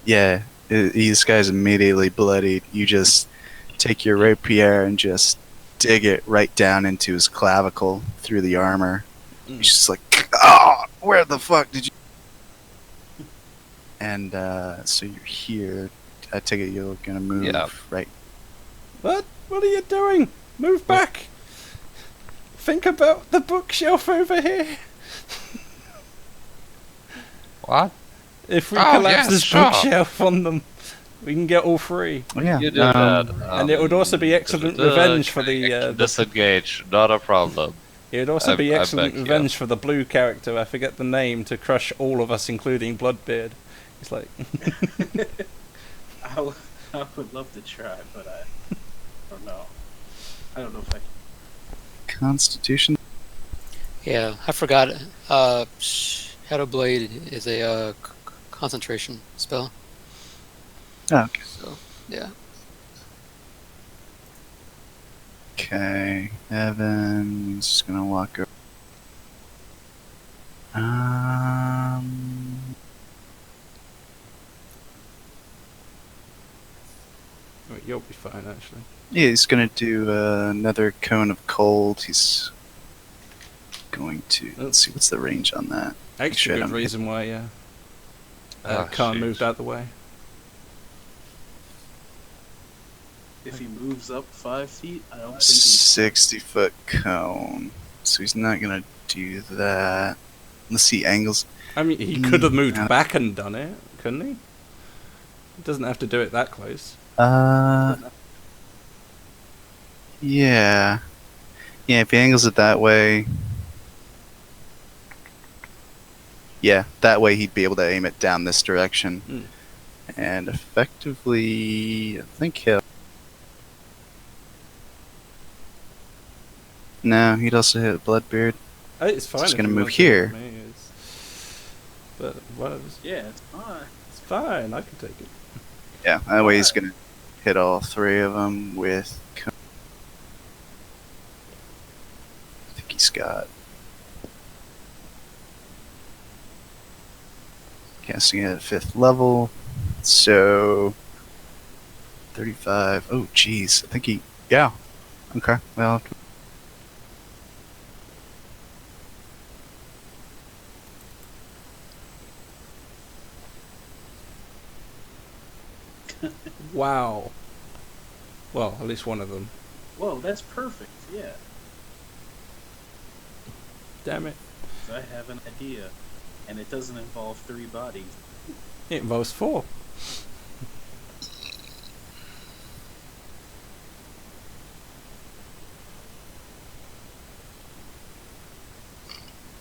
Yeah, these guys immediately bloodied. You just take your rapier and just dig it right down into his clavicle through the armor. He's just like, oh, where the fuck did you? And so you're here. I take it you're gonna move, Yeah. right? What? What are you doing? Move back! Think about the bookshelf over here! What? If we Oh, collapse yes, this sure. bookshelf on them, we can get all 3. Oh, yeah. You did that. And it would also be excellent revenge for the Disengage, not a problem. it would also be I'm excellent back here. revenge for the blue character. I forget the name to crush all of us, including Bloodbeard. It's like I would love to try, but I don't know. I don't know if I can. Constitution. Yeah, I forgot. Shadow Blade is a concentration spell. Oh, okay. So, yeah. Okay, Evan's just gonna walk over. you'll be fine actually. Yeah, he's gonna do another cone of cold. He's going to. Let's see, what's the range on that? Extra Sure, good I'm- reason why Ah, Khan shoot. moved out the way. If he moves up 5 feet, I don't think 60-foot cone. So he's not gonna do that. Let's see angles. I mean, he could have moved Yeah. back and done it, couldn't he? He doesn't have to do it that close. Yeah. Yeah, if he angles it that way. Yeah, that way he'd be able to aim it down this direction. Mm. And effectively, I think he'll. No, he'd also hit Bloodbeard. It's fine. Just if gonna you move want to hit here. me, but what? Yeah, it's fine. It's fine. I can take it. Yeah, that way he's gonna hit all three of them with. I think he's got. Casting it at 5th level, so 35. Oh, jeez, I think he. Yeah. Okay. Well. Wow. Well, at least one of them. Whoa, that's perfect. Yeah, Damn it. 'cause I have an idea, and it doesn't involve 3 bodies. It involves 4.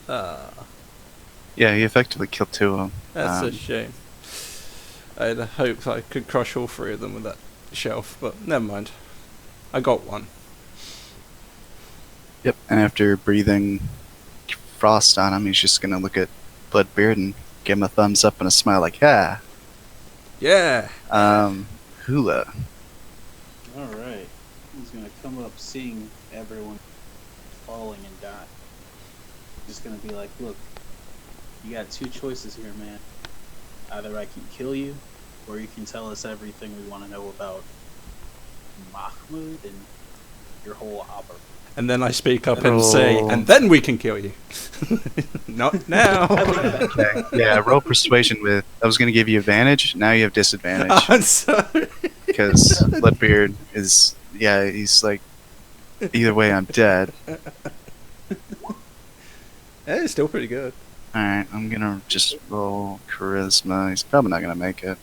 Ah, Yeah, he effectively killed 2 of them. that's a shame. I'd hoped I could crush all 3 of them with that shelf, but never mind. I got one. Yep. And after breathing frost on him, he's just gonna look at Bloodbeard and give him a thumbs up and a smile, like, "Yeah." Yeah. Hula. All right, he's gonna come up, seeing everyone falling and dying. Just gonna be like, "Look, you got 2 choices here, man. Either I can kill you, or you can tell us everything we want to know about Mahmoud and your whole opera." And then I speak up and say, and then we can kill you. Not now. Okay. Yeah, roll persuasion with. I was gonna give you advantage. Now you have disadvantage I'm sorry. because Bloodbeard is. Yeah, he's like. Either way, I'm dead. Hey, it's still pretty good. All right, I'm gonna just roll charisma. He's probably not gonna make it.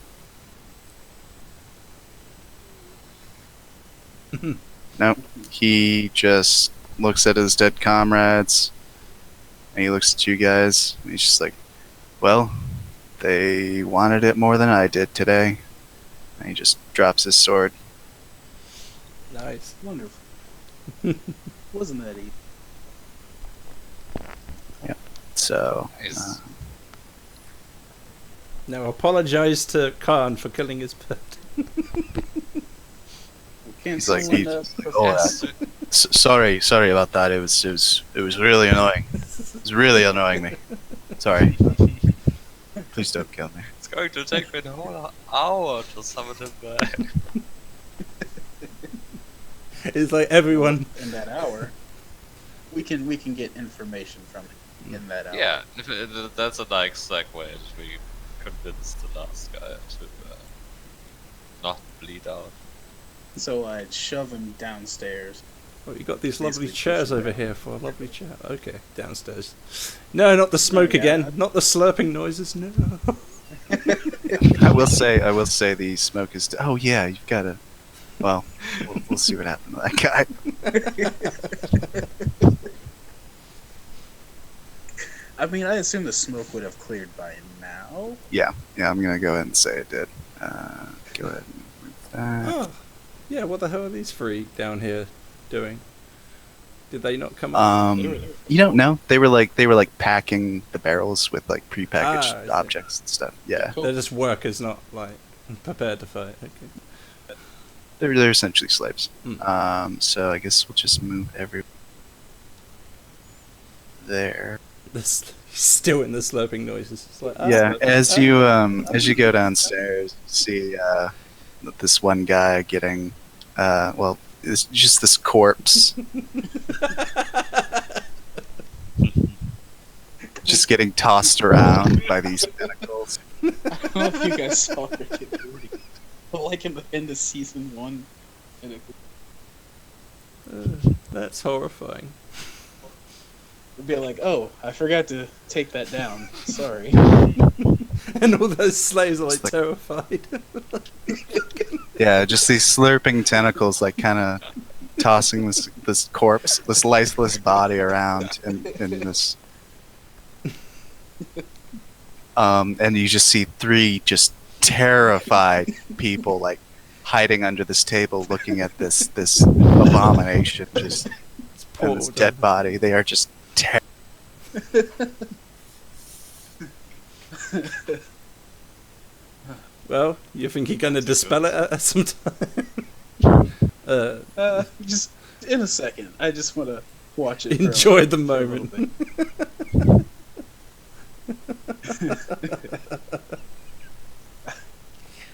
Nope. He just looks at his dead comrades, and he looks at you guys. And he's just like, "Well, they wanted it more than I did today." And he just drops his sword. Nice. Wonderful. Wasn't that easy? So, Nice. Now apologize to Khan for killing his pet. Can't He's like, someone, he's like, profess- sorry about that. It was really annoying. It was really annoying me. Sorry. Please don't kill me. It's going to take me the whole hour to summon him back. It's like everyone. in that hour, we can get information from it in that hour. Yeah, that's a nice segue as we convince the last guy to not bleed out. So I'd shove him downstairs. Oh, you got these lovely Basically chairs pushing over down. here for a lovely chair. Okay, downstairs. No, not the smoke yeah. again. Not the slurping noises. No. I will say the smoke is. Oh yeah, you've got to. Well, we'll see what happened to that guy. I mean, I assume the smoke would have cleared by now. Yeah, I'm gonna go ahead and say it did. Go ahead and move that. Oh, yeah. What the hell are these 3 down here doing? Did they not come up? You don't know. They were like packing the barrels with like prepackaged I see. objects and stuff. Yeah, They're just workers, not like prepared to fight. Okay. they're essentially slaves. Mm. So I guess we'll just move there. This still in the slurping noises. It's like, Yeah, as you go downstairs, you see this one guy getting well, it's just this corpse just getting tossed around by these pinnacles. I don't know if you guys saw Rick and Morty, but like in the end of season 1, and it That's horrifying. would be like, "Oh, I forgot to take that down. Sorry." And all those slaves are like It's like- terrified. Yeah, just these slurping tentacles, like kind of tossing this corpse, this lifeless body around in this. And you just see 3 just terrified people like hiding under this table, looking at this abomination. Just and this Poor dead devil. body. They are just Well, you think you're gonna dispel it at some time? Just in a second. I just want to watch it. Enjoy the for a little moment. bit.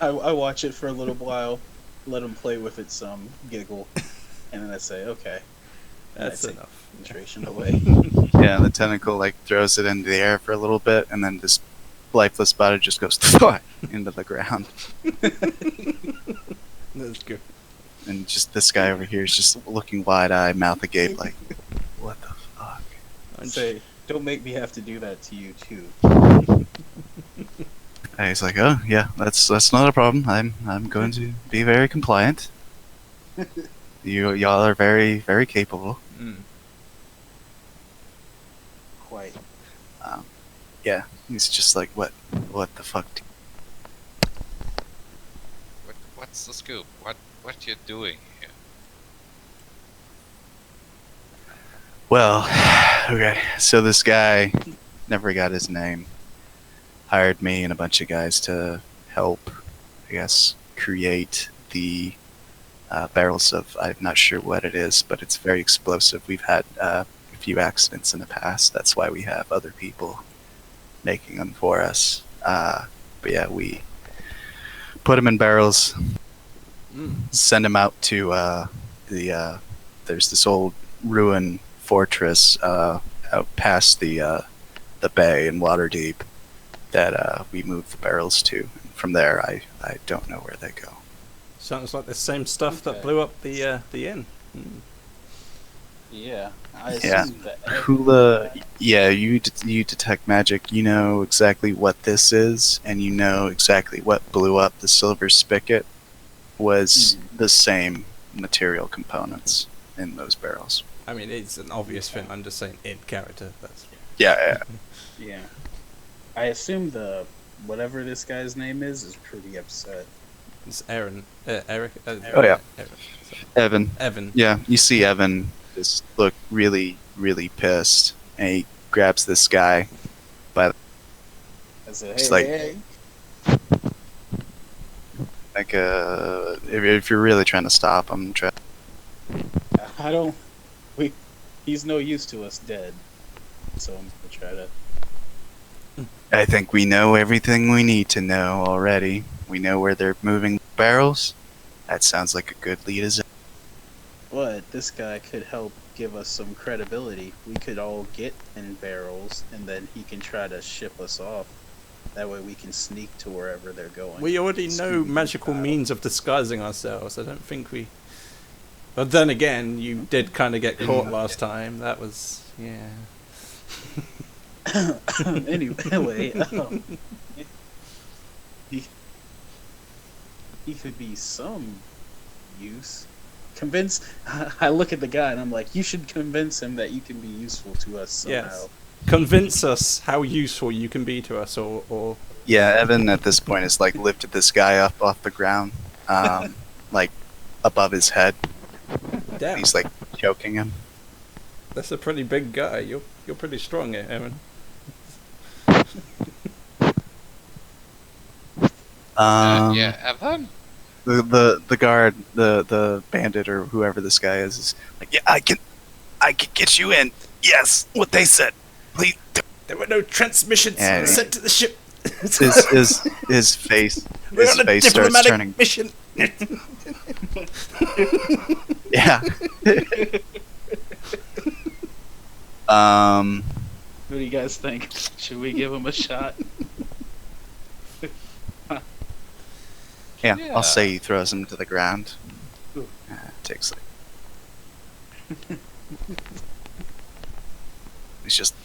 I watch it for a little while, let him play with it some, giggle, and then I say, okay, That's I take enough. concentration away. yeah. The tentacle like throws it into the air for a little bit, and then this lifeless body just goes into the ground. That's good. And just this guy over here is just looking wide-eyed, mouth agape, like, what the fuck? Say, don't make me have to do that to you too. And he's like, oh yeah, that's not a problem. I'm going to be very compliant. Y'all are very very capable. Mm. Quite. Yeah, he's just like, what the fuck? What's the scoop? What you doing here? Well, okay, so this guy, never got his name, hired me and a bunch of guys to help, I guess, create the barrels of, I'm not sure what it is, but it's very explosive. We've had a few accidents in the past. That's why we have other people making them for us. But yeah, we put them in barrels, send them out to there's this old ruin fortress out past the bay in Waterdeep that we move the barrels to. From there, I don't know where they go. Sounds like the same stuff that Okay. blew up the inn. Mm. Yeah. I Yeah. assume that Hula, yeah, you detect magic. You know exactly what this is, and you know exactly what blew up the silver spigot was the same material components in those barrels. I mean, it's an obvious thing. I'm just saying in character. That's Yeah, Yeah. I assume the whatever this guy's name is pretty upset. it's Aaron, Eric. Oh, yeah. Eric. Evan. Evan. Yeah, you see Evan just look really, really pissed, and he grabs this guy. I said, hey, It's like- hey, Like, if you're really trying to stop him, try. I don't. He's no use to us dead. So I'm gonna try to. I think we know everything we need to know already. We know where they're moving barrels. That sounds like a good lead as But this guy could help give us some credibility. We could all get in barrels, and then he can try to ship us off. That way we can sneak to wherever they're going. We already know Scooby-Doo magical style. means of disguising ourselves. I don't think we. But then again, you did kind of get caught last time. That was Anyway, he could be some use. I look at the guy and I'm like, you should convince him that you can be useful to us somehow. Yes. Convince us how useful you can be to us, or Yeah, Evan at this point has like lifted this guy up off the ground, like above his head. damn, He's like choking him. that's a pretty big guy. You're pretty strong, Aaron. Yeah, Evan? The guard, the bandit or whoever this guy is like, yeah, I can get you in. Yes, what they said. Please. There were no transmissions Yeah. sent to the ship. His face We're his on a face starts diplomatic turning. mission. Yeah. What do you guys think? Should we give him a shot? Yeah, Yeah. I'll say he throws him to the ground. Ooh. Takes like. He's just.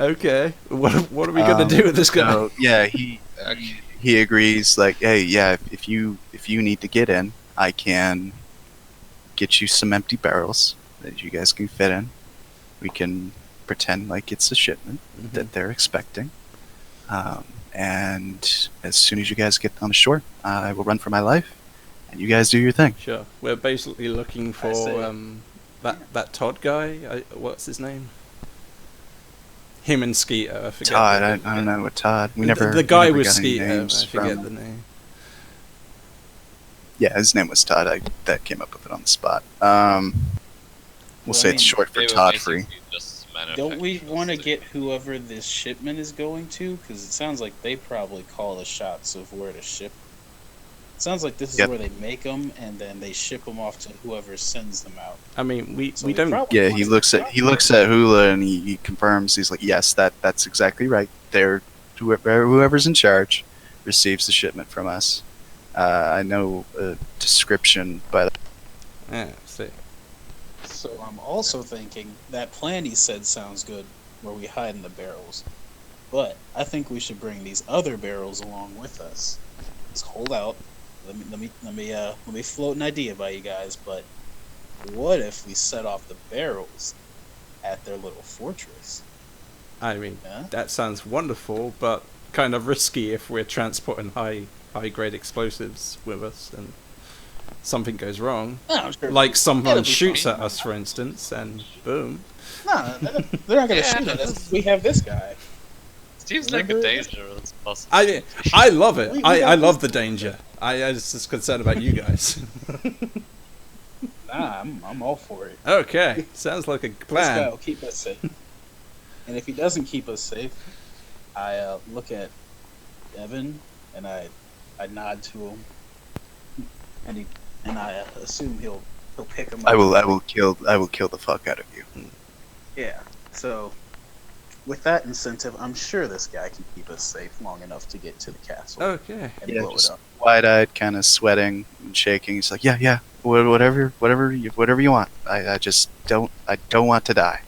Okay, what are we gonna do with this guy? So, yeah, Okay. he agrees. Like, hey, yeah, if you need to get in, I can get you some empty barrels that you guys can fit in. We can pretend like it's a shipment that they're expecting. And as soon as you guys get on the shore, I will run for my life. and you guys do your thing. Sure. We're basically looking for say- that Todd guy. What's his name? Him and Skeeter. I forget. Todd, I don't know what Todd. We never. The guy we never with got any Skeeter. I names forget from- the name. Yeah, his name was Todd. That came up with it on the spot. We'll Well, say I it's mean, short for They were Todd Free. basically just Don't we manufacturers want to that- get whoever this shipment is going to? Because it sounds like they probably call the shots of where to ship. It sounds like this is Yep. where they make them, and then they ship them off to whoever sends them out. I mean, we So we we don't. probably Yeah, want he to looks drop at Hula and he confirms. He's like, yes, that's exactly right. They're whoever's in charge receives the shipment from us. I know a description, but Yeah. See. So I'm also thinking that plan he said sounds good, where we hide in the barrels. But I think we should bring these other barrels along with us. Let's hold out. Let me float an idea by you guys. But what if we set off the barrels at their little fortress? I mean, Huh? that sounds wonderful, but kind of risky if we're transporting high grade explosives with us and something goes wrong. No, I'm sure. Like It'll someone be shoots fine. at us, for instance, and boom. No, they're not gonna Yeah, shoot at us. We have this guy. Seems like a Remember- dangerous possibility. I love it. We I got love this- the danger. I was just concerned about you guys. Nah, I'm all for it. Okay, sounds like a This guy plan. will keep us safe. And if he doesn't keep us safe, I look at Evan and I nod to him, and I assume he'll pick him up. I will kill the fuck out of you. Yeah. So, with that incentive, I'm sure this guy can keep us safe long enough to get to the castle Okay. and Yeah, blow it just up. wide-eyed, kind of sweating and shaking. He's like, yeah, whatever you want. I just don't want to die.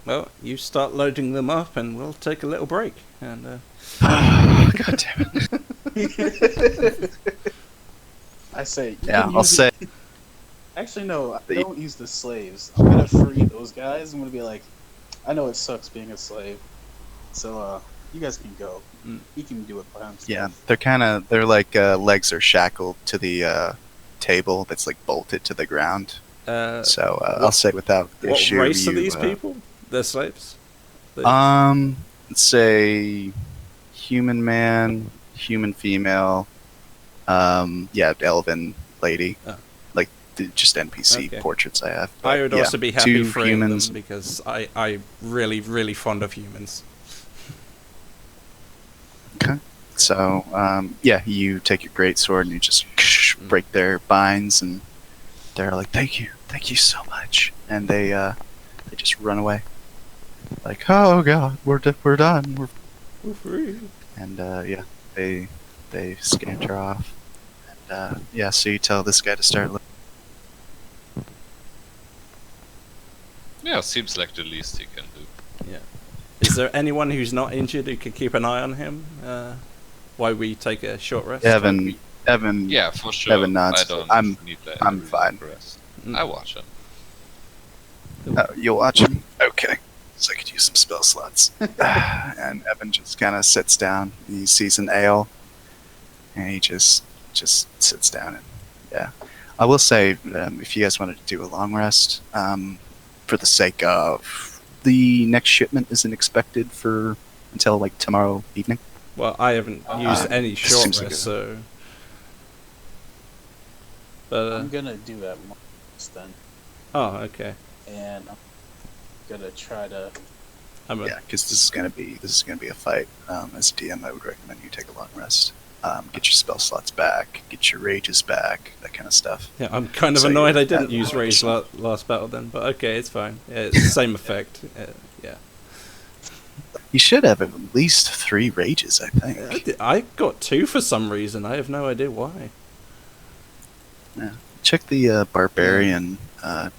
Well, you start loading them up, and we'll take a little break. And God damn it. I say, you Yeah, can I'll use say. it- Actually, no, The- don't use the slaves. I'm gonna free those guys. I'm gonna be like, I know it sucks being a slave, so you guys can go. Mm. He can do it by himself. Yeah, they're like legs are shackled to the table that's like bolted to the ground. So I'll say without what issue. race are you, these people? They're slaves. Let's say human man, human female. Elven lady. Oh. Like just NPC Okay. portraits I have. I but would yeah, also be happy two freeing humans. them because I really fond of humans. Okay. So you take your great sword and you just break their binds, and they're like, "Thank you so much," and they just run away. Like, "Oh God, we're done." We're free. And they scanter off. And so you tell this guy to start. Yeah, seems like the least he can do. Is there anyone who's not injured who could keep an eye on him while we take a short rest? Evan, Yeah, for sure. Evan nods. I don't I'm need that. I'm fine. Rest. Mm. I watch him. You'll watch him? Okay. So I could use some spell slots. And Evan just kind of sits down. He sees an ale, and he just sits down. And yeah, I will say, if you guys wanted to do a long rest, for the sake of the next shipment isn't expected until like tomorrow evening. Well, I haven't used any this short seems like rest, a- so. But I'm gonna do that once then, oh, okay. and I'm gonna try to. Yeah, because this is gonna be a fight. As a DM, I would recommend you take a long rest. Get your spell slots back, get your rages back, that kind of stuff. Yeah, I'm kind of So annoyed you- I didn't that- use Rage last battle then, but okay, it's fine. Yeah, it's the same effect. Yeah. You should have at least 3 rages, I think. I got 2 for some reason. I have no idea why. Check the barbarian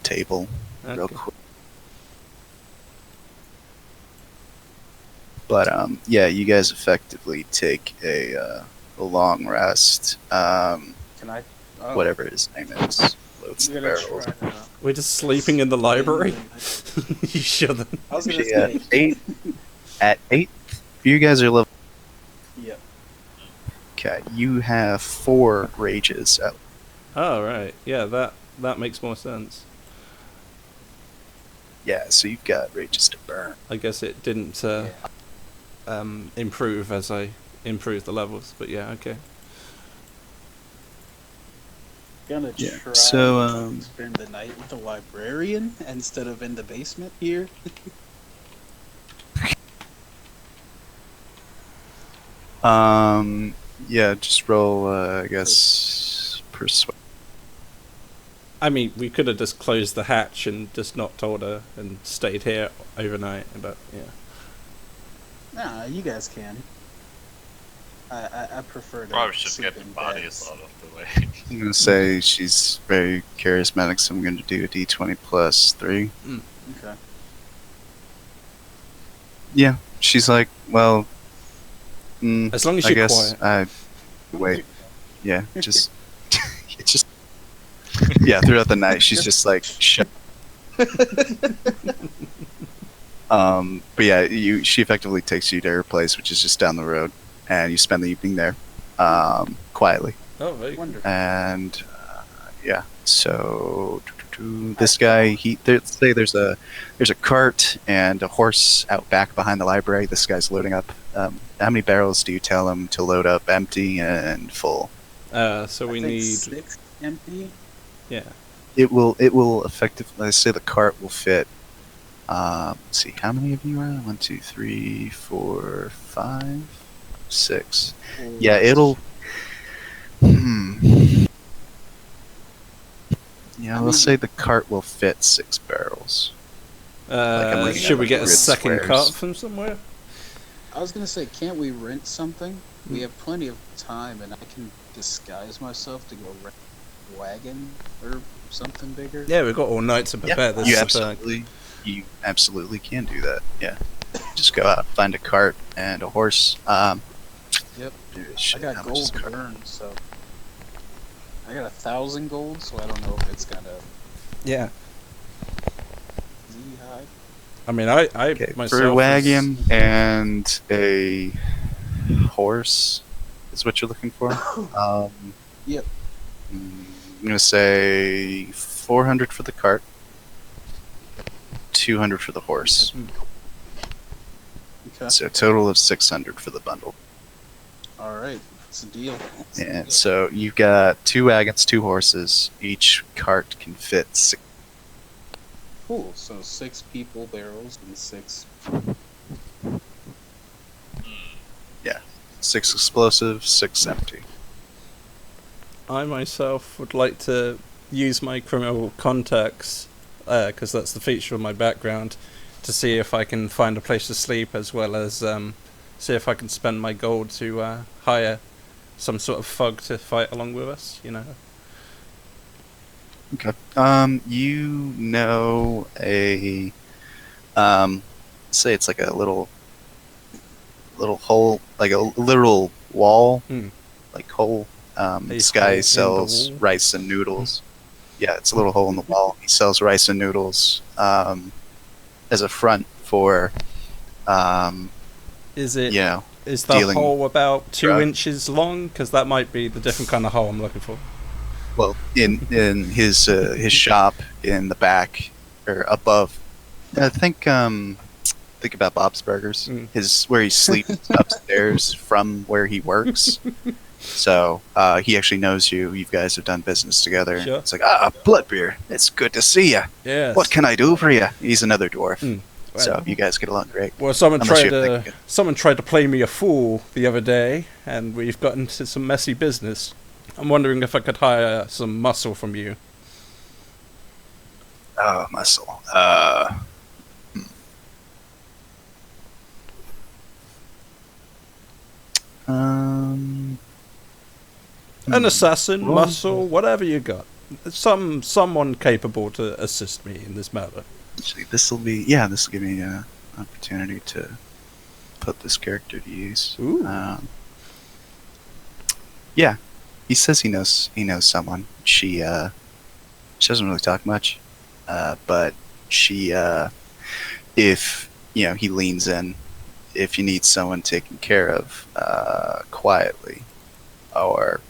table real Okay. quick. But you guys effectively take a long rest. Can I? Oh, Whatever his name is, loads I'm the gonna barrels. try to- We're just sleeping in the library. You shouldn't. I was gonna Actually, say. at 8, you guys are level. Yep. Okay, you have 4 rages. Oh right, yeah, that makes more sense. Yeah, so you've got rages to burn. I guess it didn't improve as I improved the levels, but yeah, okay. Gonna Yeah, try so, and spend the night with the librarian instead of in the basement here. Yeah, just roll, I guess, persuade. I mean, we could have just closed the hatch and just not told her and stayed here overnight, but yeah. Nah, you guys can. I prefer to Probably should sleep get the in bodies beds. out of the way. I'm gonna say she's very charismatic, so I'm gonna do a d20 plus 3. Okay. Yeah, she's like, well, As long as I you're guess quiet. wait. Yeah, just, just, yeah. Throughout the night, she's just like, shut. But yeah, she effectively takes you to her place, which is just down the road, and you spend the evening there, quietly. Oh, very cool. Wonderful. And yeah, so this guy, let's say there's a cart and a horse out back behind the library. This guy's loading up. How many barrels do you tell him to load up? Empty and full. So we I think need 6 empty. yeah. It will effectively. Let's say the cart will fit. Let's see, how many of you are? 1, 2, 3, 4, 5, 6. Yeah, it'll. Yeah, let's say the cart will fit 6 barrels. I'm looking Should at we the get a grid second squares. cart from somewhere? I was gonna say, can't we rent something? We have plenty of time, and I can disguise myself to go rent a wagon or something bigger. Yeah, we've got all night to prepare this. You absolutely can do that. Yeah, just go out, find a cart and a horse. Yep. Shit, I got how much gold is a to cart? burn, so I got 1,000 gold. So I don't know if it's gonna Yeah. Z high. I mean, I Okay, myself for a was- wagon and a horse is what you're looking for. Yep. I'm gonna say 400 for the cart, 200 for the horse. Okay. So a total of 600 for the bundle. All right. It's a deal. And so you've got 2 wagons, 2 horses. Each cart can fit 6. Cool. So 6 people barrels and 6. 6 explosive, 6 empty. I myself would like to use my criminal contacts, because that's the feature of my background, to see if I can find a place to sleep, as well as see if I can spend my gold to hire some sort of thug to fight along with us. You know. Okay. You know a say it's like a little hole, like a literal wall, like hole. This hole guy in the sells wall? rice and noodles. Yeah, it's a little hole in the wall. He sells rice and noodles as a front for Is it? you know, Is the dealing hole about 2 drug. inches long? Because that might be the different kind of hole I'm looking for. well, in his shop in the back or above. I think about Bob's Burgers. His where he sleeps upstairs from where he works. So he actually knows you. You guys have done business together. Sure. It's like, Bloodbeer, it's good to see you. Yes. What can I do for you? He's another dwarf. Well, So you guys get along great. well, someone Unless tried you're to thinking- someone tried to play me a fool the other day, and we've got into some messy business. I'm wondering if I could hire some muscle from you. Oh, muscle. An Hmm. assassin, Well- muscle, whatever you got. Someone capable to assist me in this matter. Actually, this will give me an opportunity to put this character to use. Ooh. Yeah, he says he knows someone. She doesn't really talk much, but she if he leans in, if you need someone taken care of quietly, or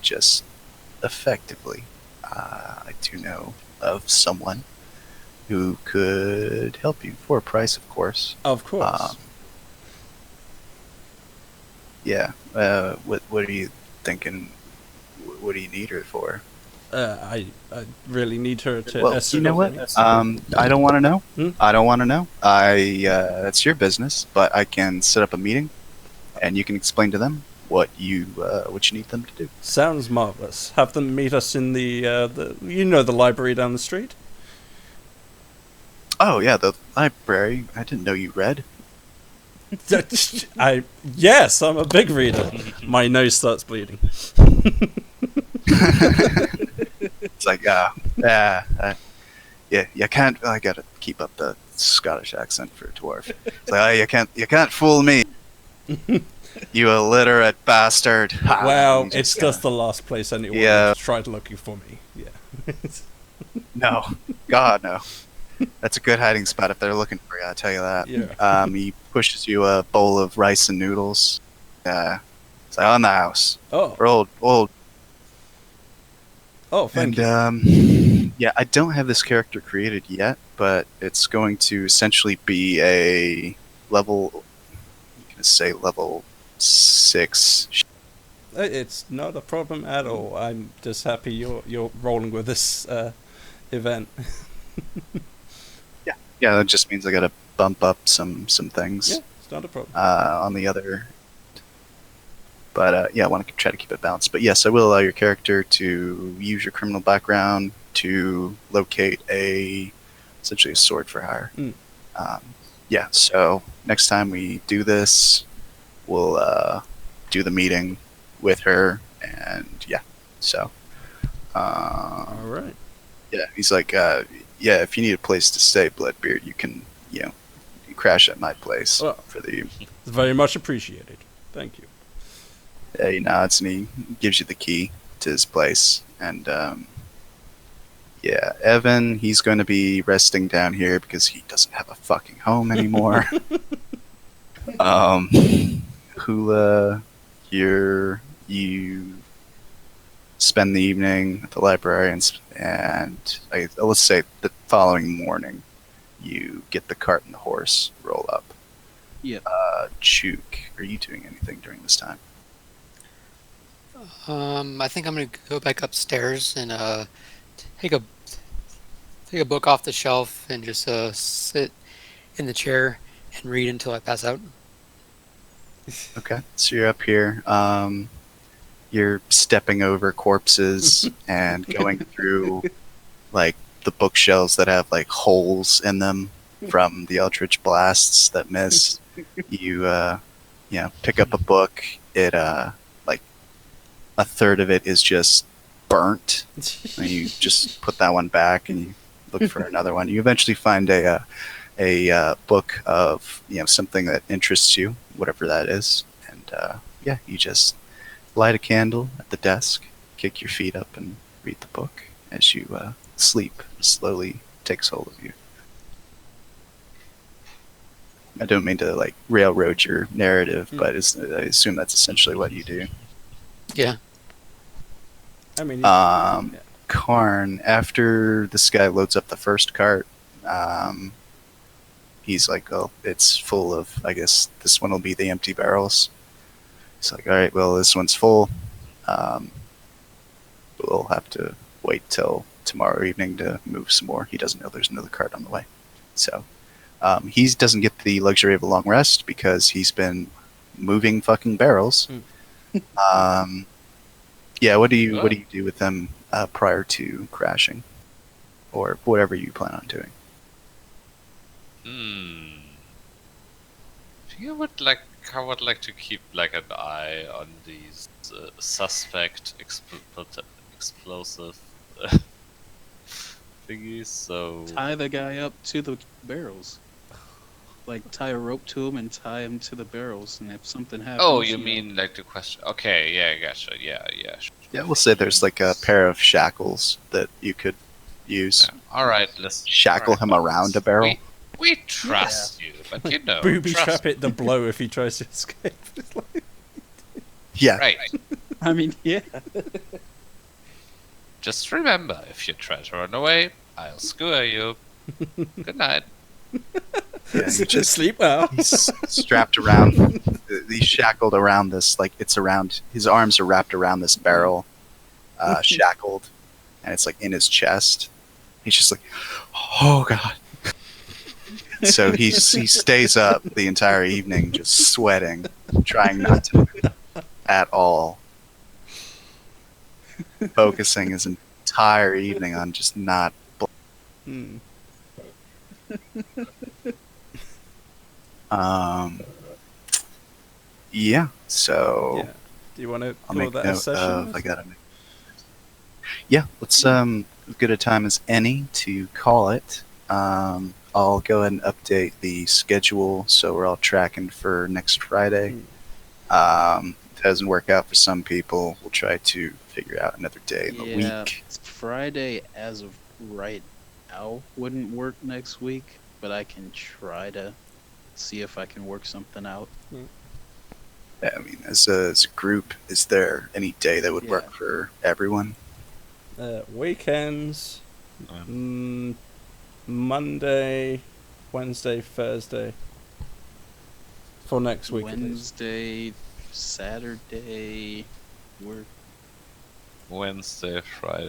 just effectively, I do know of someone who could help you for a price, of course. Of course. Yeah. What are you thinking? What do you need her for? I really need her to. Well, you know what? I don't want to know. Hmm? I don't want to know. That's your business. But I can set up a meeting, and you can explain to them what you need them to do. Sounds marvelous. Have them meet us in the the library down the street. Oh yeah, the library. I didn't know you read. Yes, I'm a big reader. My nose starts bleeding. It's like, yeah, you can't. I gotta keep up the Scottish accent for a dwarf. It's like, you can't fool me, you illiterate bastard. Well, You it's just the last place anyone Yeah. tried looking for me. Yeah. no, God no. That's a good hiding spot if they're looking for you. I tell you that. Yeah. He pushes you a bowl of rice and noodles. It's like on the house. Oh, We're old. thank And you. yeah, I don't have this character created yet, but it's going to essentially be a level. I'm gonna say level 6. It's not a problem at all. I'm just happy you're rolling with this event. Yeah, that just means I gotta bump up some things Yeah, it's not a problem. on the other. But yeah, I want to try to keep it balanced. But yes, I will allow your character to use your criminal background to locate essentially a sword for hire. Mm. Yeah, so next time we do this, we'll do the meeting with her, and yeah, so. All right. Yeah, he's like, yeah, if you need a place to stay, Bloodbeard, you can, you crash at my place Well. for the. It's very much appreciated. Thank you. He nods and he gives you the key to his place. And yeah, Evan, he's going to be resting down here because he doesn't have a fucking home anymore. Hula, you spend the evening at the library, and let's say the following morning, you get the cart and the horse roll up. Yep. Chook, are you doing anything during this time? I think I'm gonna go back upstairs and take a book off the shelf and just sit in the chair and read until I pass out. Okay, so you're up here. You're stepping over corpses and going through like the bookshelves that have like holes in them from the eldritch blasts that miss. You pick up a book. It like a third of it is just burnt, and you just put that one back and you look for another one. You eventually find a book of something that interests you, whatever that is, and yeah, you just light a candle at the desk, kick your feet up, and read the book as you sleep slowly takes hold of you. I don't mean to like railroad your narrative, but I assume that's essentially what you do. Yeah. I mean, Yeah. Karn, after this guy loads up the first cart, he's like, oh, it's full of, I guess this one will be the empty barrels. He's like, all right, well, this one's full. We'll have to wait till tomorrow evening to move some more. He doesn't know there's another cart on the way. So he doesn't get the luxury of a long rest because he's been moving fucking barrels. Yeah, what do you do with them prior to crashing, or whatever you plan on doing? I would like to keep like an eye on these suspect explosive thingies. So Tie the guy up to the barrels. Like tie a rope to him and tie him to the barrels, and if something happens. oh, you mean like the question? Okay, yeah, gotcha. Yeah. Yeah, we'll say there's like a pair of shackles that you could use. All right, let's Shackle him around a barrel. We trust you, but booby trust trap it the blow if he tries to escape. Yeah, Right. I mean, yeah. Just remember, if you try to run away, I'll skewer you. Good night. Yeah, you just sleep well. he's strapped around. He's shackled around this, like it's around. His arms are wrapped around this barrel, shackled, and it's like in his chest. He's just like, oh god. So he stays up the entire evening, just sweating, trying not to move at all, focusing his entire evening on just not. Hmm. Yeah. So Yeah. Do you want to I'll call make that a note session? of. I gotta make. Yeah. Let's as good a time as any to call it. I'll go ahead and update the schedule so we're all tracking for next Friday. If it doesn't work out for some people, we'll try to figure out another day in the week. Friday, as of right now, wouldn't work next week, but I can try to see if I can work something out. Yeah, I mean, as a group, is there any day that would work Yeah. for everyone? Weekends. Monday, Wednesday, Thursday. For next week. at least. Wednesday, Saturday, work. Wednesday, Friday.